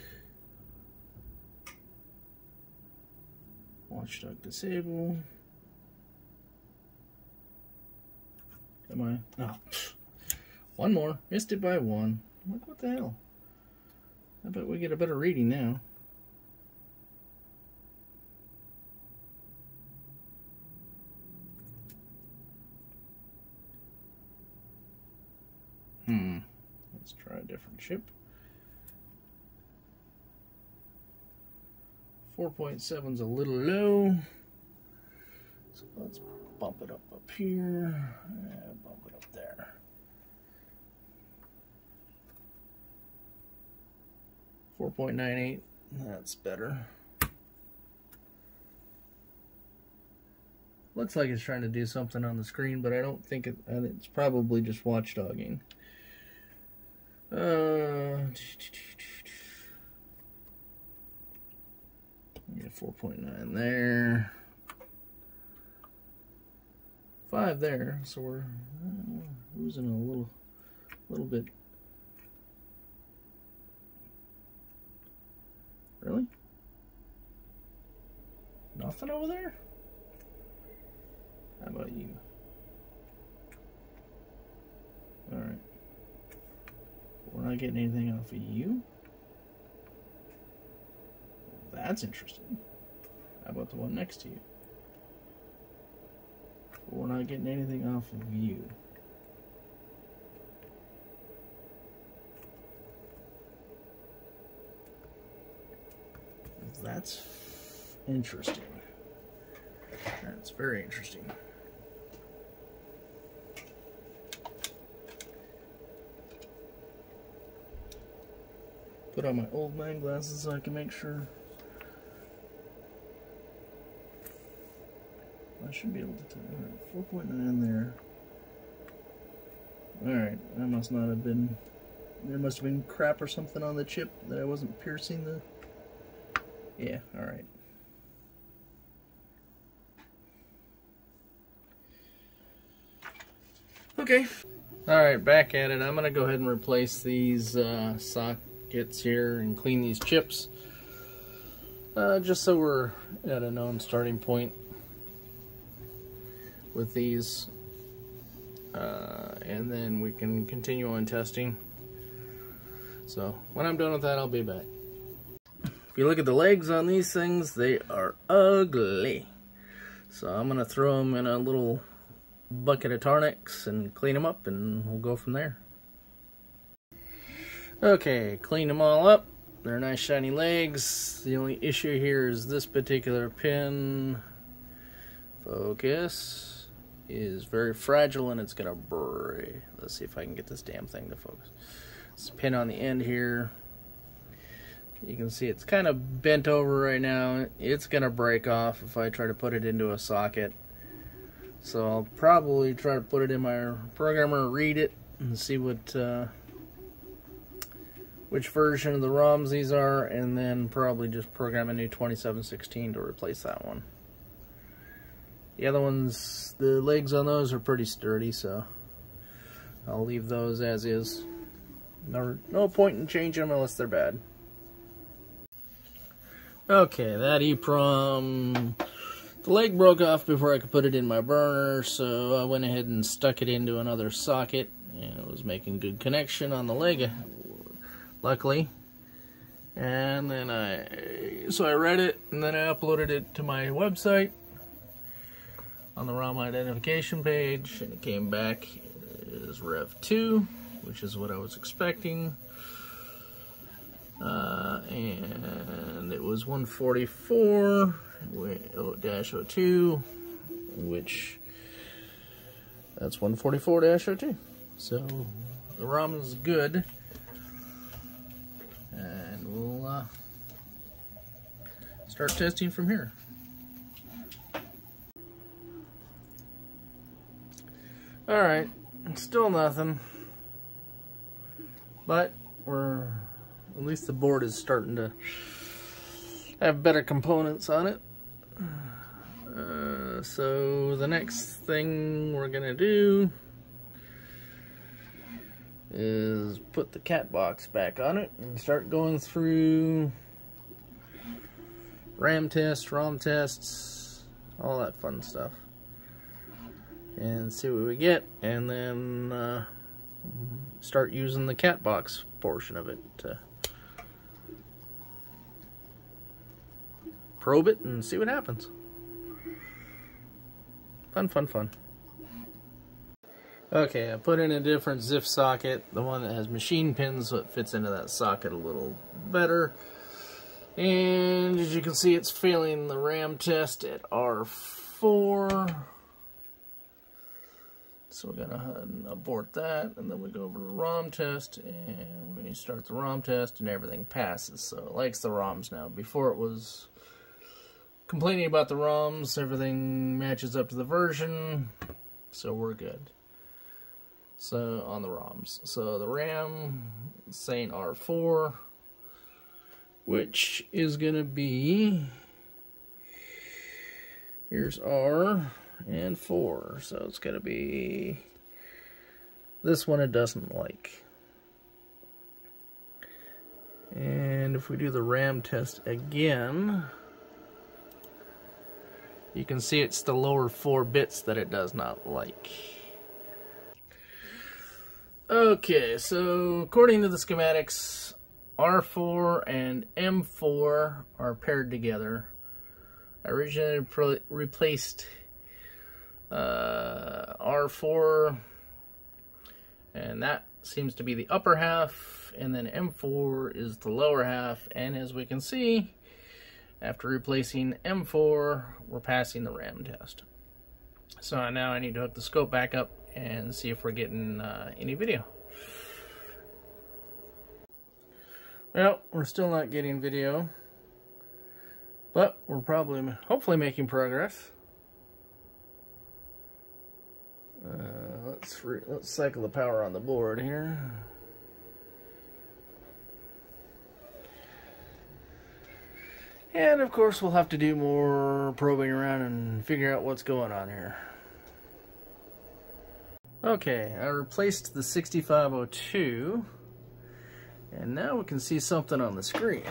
Watchdog disable. Am I? Oh, one more. Missed it by one. Like, what the hell? I bet we get a better reading now. Let's try a different chip. 4.7's a little low. So let's bump it up here. And bump it up there. 4.98. That's better. Looks like it's trying to do something on the screen, but I don't think it's probably just watchdogging. 4.9 there. 5 there, so we're losing a little bit. Really? Nothing over there? How about you? Alright. We're not getting anything off of you? Well, that's interesting. How about the one next to you? We're not getting anything off of you. That's interesting. That's very interesting. Put on my old man glasses so I can make sure. I should be able to tell. Alright, 4.9 there. Alright, that must not have been. There must have been crap or something on the chip that I wasn't piercing the. Yeah, alright. Okay. Alright, back at it. I'm going to go ahead and replace these sockets here and clean these chips. Just so we're at a known starting point with these. And then we can continue on testing. So, when I'm done with that, I'll be back. If you look at the legs on these things, they are ugly. So I'm going to throw them in a little bucket of Tarnex and clean them up, and we'll go from there. Okay, clean them all up. They're nice shiny legs. The only issue here is this particular pin. Focus is very fragile and it's going to break. Let's see if I can get this damn thing to focus. This pin on the end here. You can see it's kind of bent over right now. It's going to break off if I try to put it into a socket. So I'll probably try to put it in my programmer, read it, and see what which version of the ROMs these are, and then probably just program a new 2716 to replace that one. The other ones, the legs on those are pretty sturdy, so I'll leave those as is. No point in changing them unless they're bad. Okay, that EEPROM, the leg broke off before I could put it in my burner, so I went ahead and stuck it into another socket, and it was making good connection on the leg, luckily. And then I read it, and then I uploaded it to my website on the ROM identification page, and it came back as Rev 2, which is what I was expecting. And it was 144-02, which that's 144-02. So the ROM is good, and we'll start testing from here. Alright, still nothing, but we're At least the board is starting to have better components on it. So the next thing we're gonna do is put the cat box back on it and start going through RAM tests, ROM tests, all that fun stuff, and see what we get, and then start using the cat box portion of it to probe it and see what happens. Fun, fun, fun. Okay, I put in a different ZIF socket, the one that has machine pins, so it fits into that socket a little better. And as you can see, it's failing the RAM test at R4. So we're gonna abort that, and then we go over to the ROM test, and we start the ROM test, and everything passes. So it likes the ROMs now. Before it was complaining about the ROMs, everything matches up to the version, so we're good. So on the ROMs, so the RAM is saying R4, which is gonna be, here's R and 4, so it's gonna be this one it doesn't like. And if we do the RAM test again, you can see it's the lower 4 bits that it does not like. Okay, so according to the schematics, R4 and M4 are paired together. I originally replaced R4, and that seems to be the upper half, and then M4 is the lower half, and as we can see, after replacing M4, we're passing the RAM test. So now I need to hook the scope back up and see if we're getting any video. Well, we're still not getting video, but we're hopefully making progress. Let's cycle the power on the board here. And of course we'll have to do more probing around and figure out what's going on here. Okay, I replaced the 6502, and now we can see something on the screen.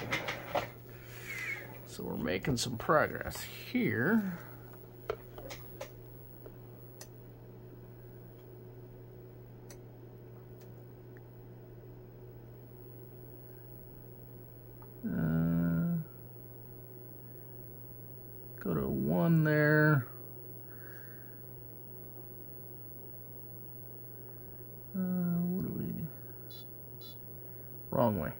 So we're making some progress here. Go to 1 there. What do we... Wrong way.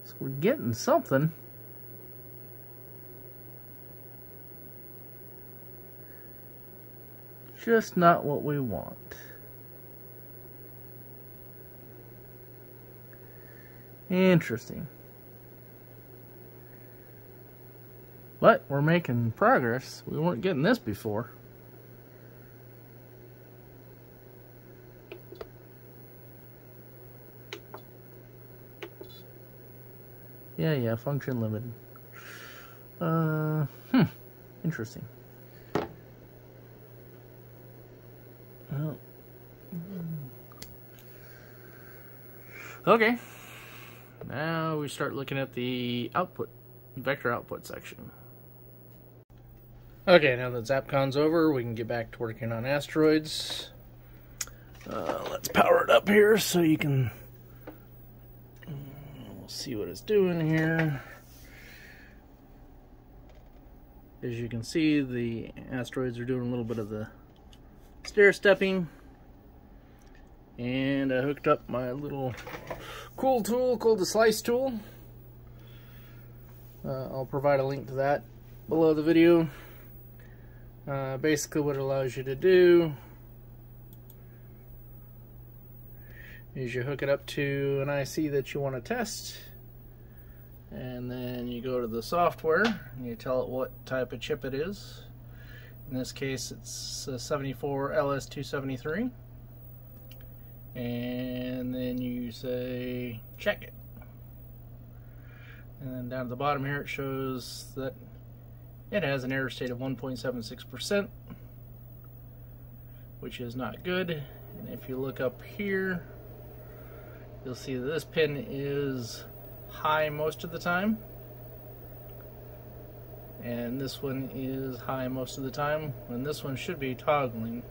So we're getting something. Just not what we want. Interesting. But we're making progress. We weren't getting this before. Yeah, function limited. Interesting. Well, okay. Now we start looking at the output, vector output section. Okay, now that ZapCon's over, we can get back to working on asteroids. Let's power it up here so you can we'll see what it's doing here. As you can see, the asteroids are doing a little bit of the stair stepping. And I hooked up my little cool tool called the slice tool. I'll provide a link to that below the video. Basically what it allows you to do is you hook it up to an IC that you want to test, and then you go to the software and you tell it what type of chip it is. In this case it's a 74 LS273, and then you say check it. And then down at the bottom here it shows that it has an error state of 1.76%, which is not good. And if you look up here, you'll see that this pin is high most of the time, and this one is high most of the time, and this one should be toggling.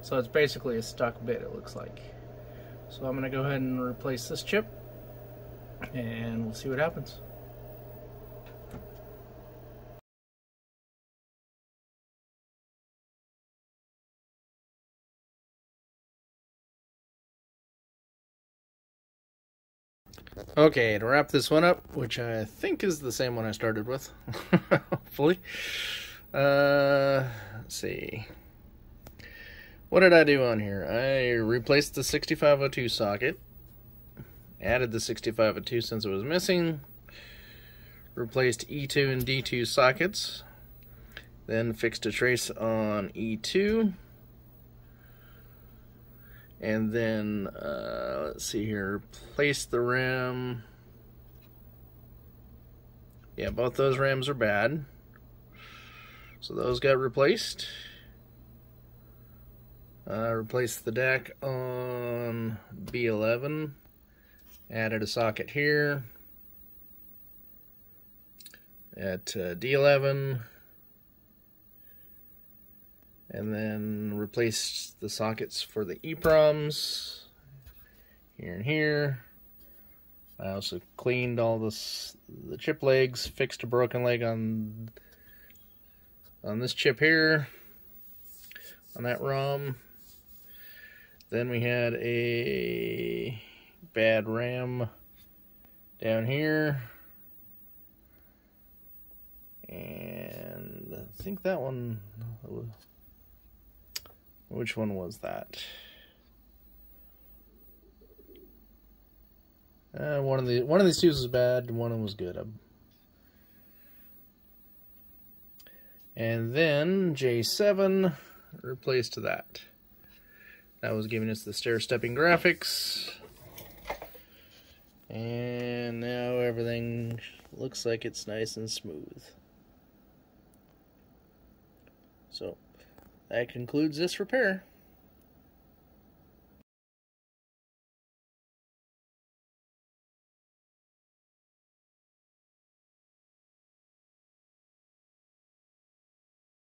So it's basically a stuck bit, it looks like. So I'm going to go ahead and replace this chip, and we'll see what happens. Okay, to wrap this one up, which I think is the same one I started with, hopefully. Let's see. What did I do on here? I replaced the 6502 socket, added the 6502 since it was missing, replaced E2 and D2 sockets, then fixed a trace on E2, and then, let's see here, replace the RAM. Yeah, both those RAMs are bad, so those got replaced. Replaced the DAC on B11, added a socket here at D11, and then replaced the sockets for the EPROMs here and here. I also cleaned all the chip legs, fixed a broken leg on this chip here, on that ROM. Then we had a bad RAM down here, and I think that one, which one was that? One of these two was bad, one of them was good. And then J7 replaced that. That was giving us the stair-stepping graphics. And now everything looks like it's nice and smooth. So that concludes this repair.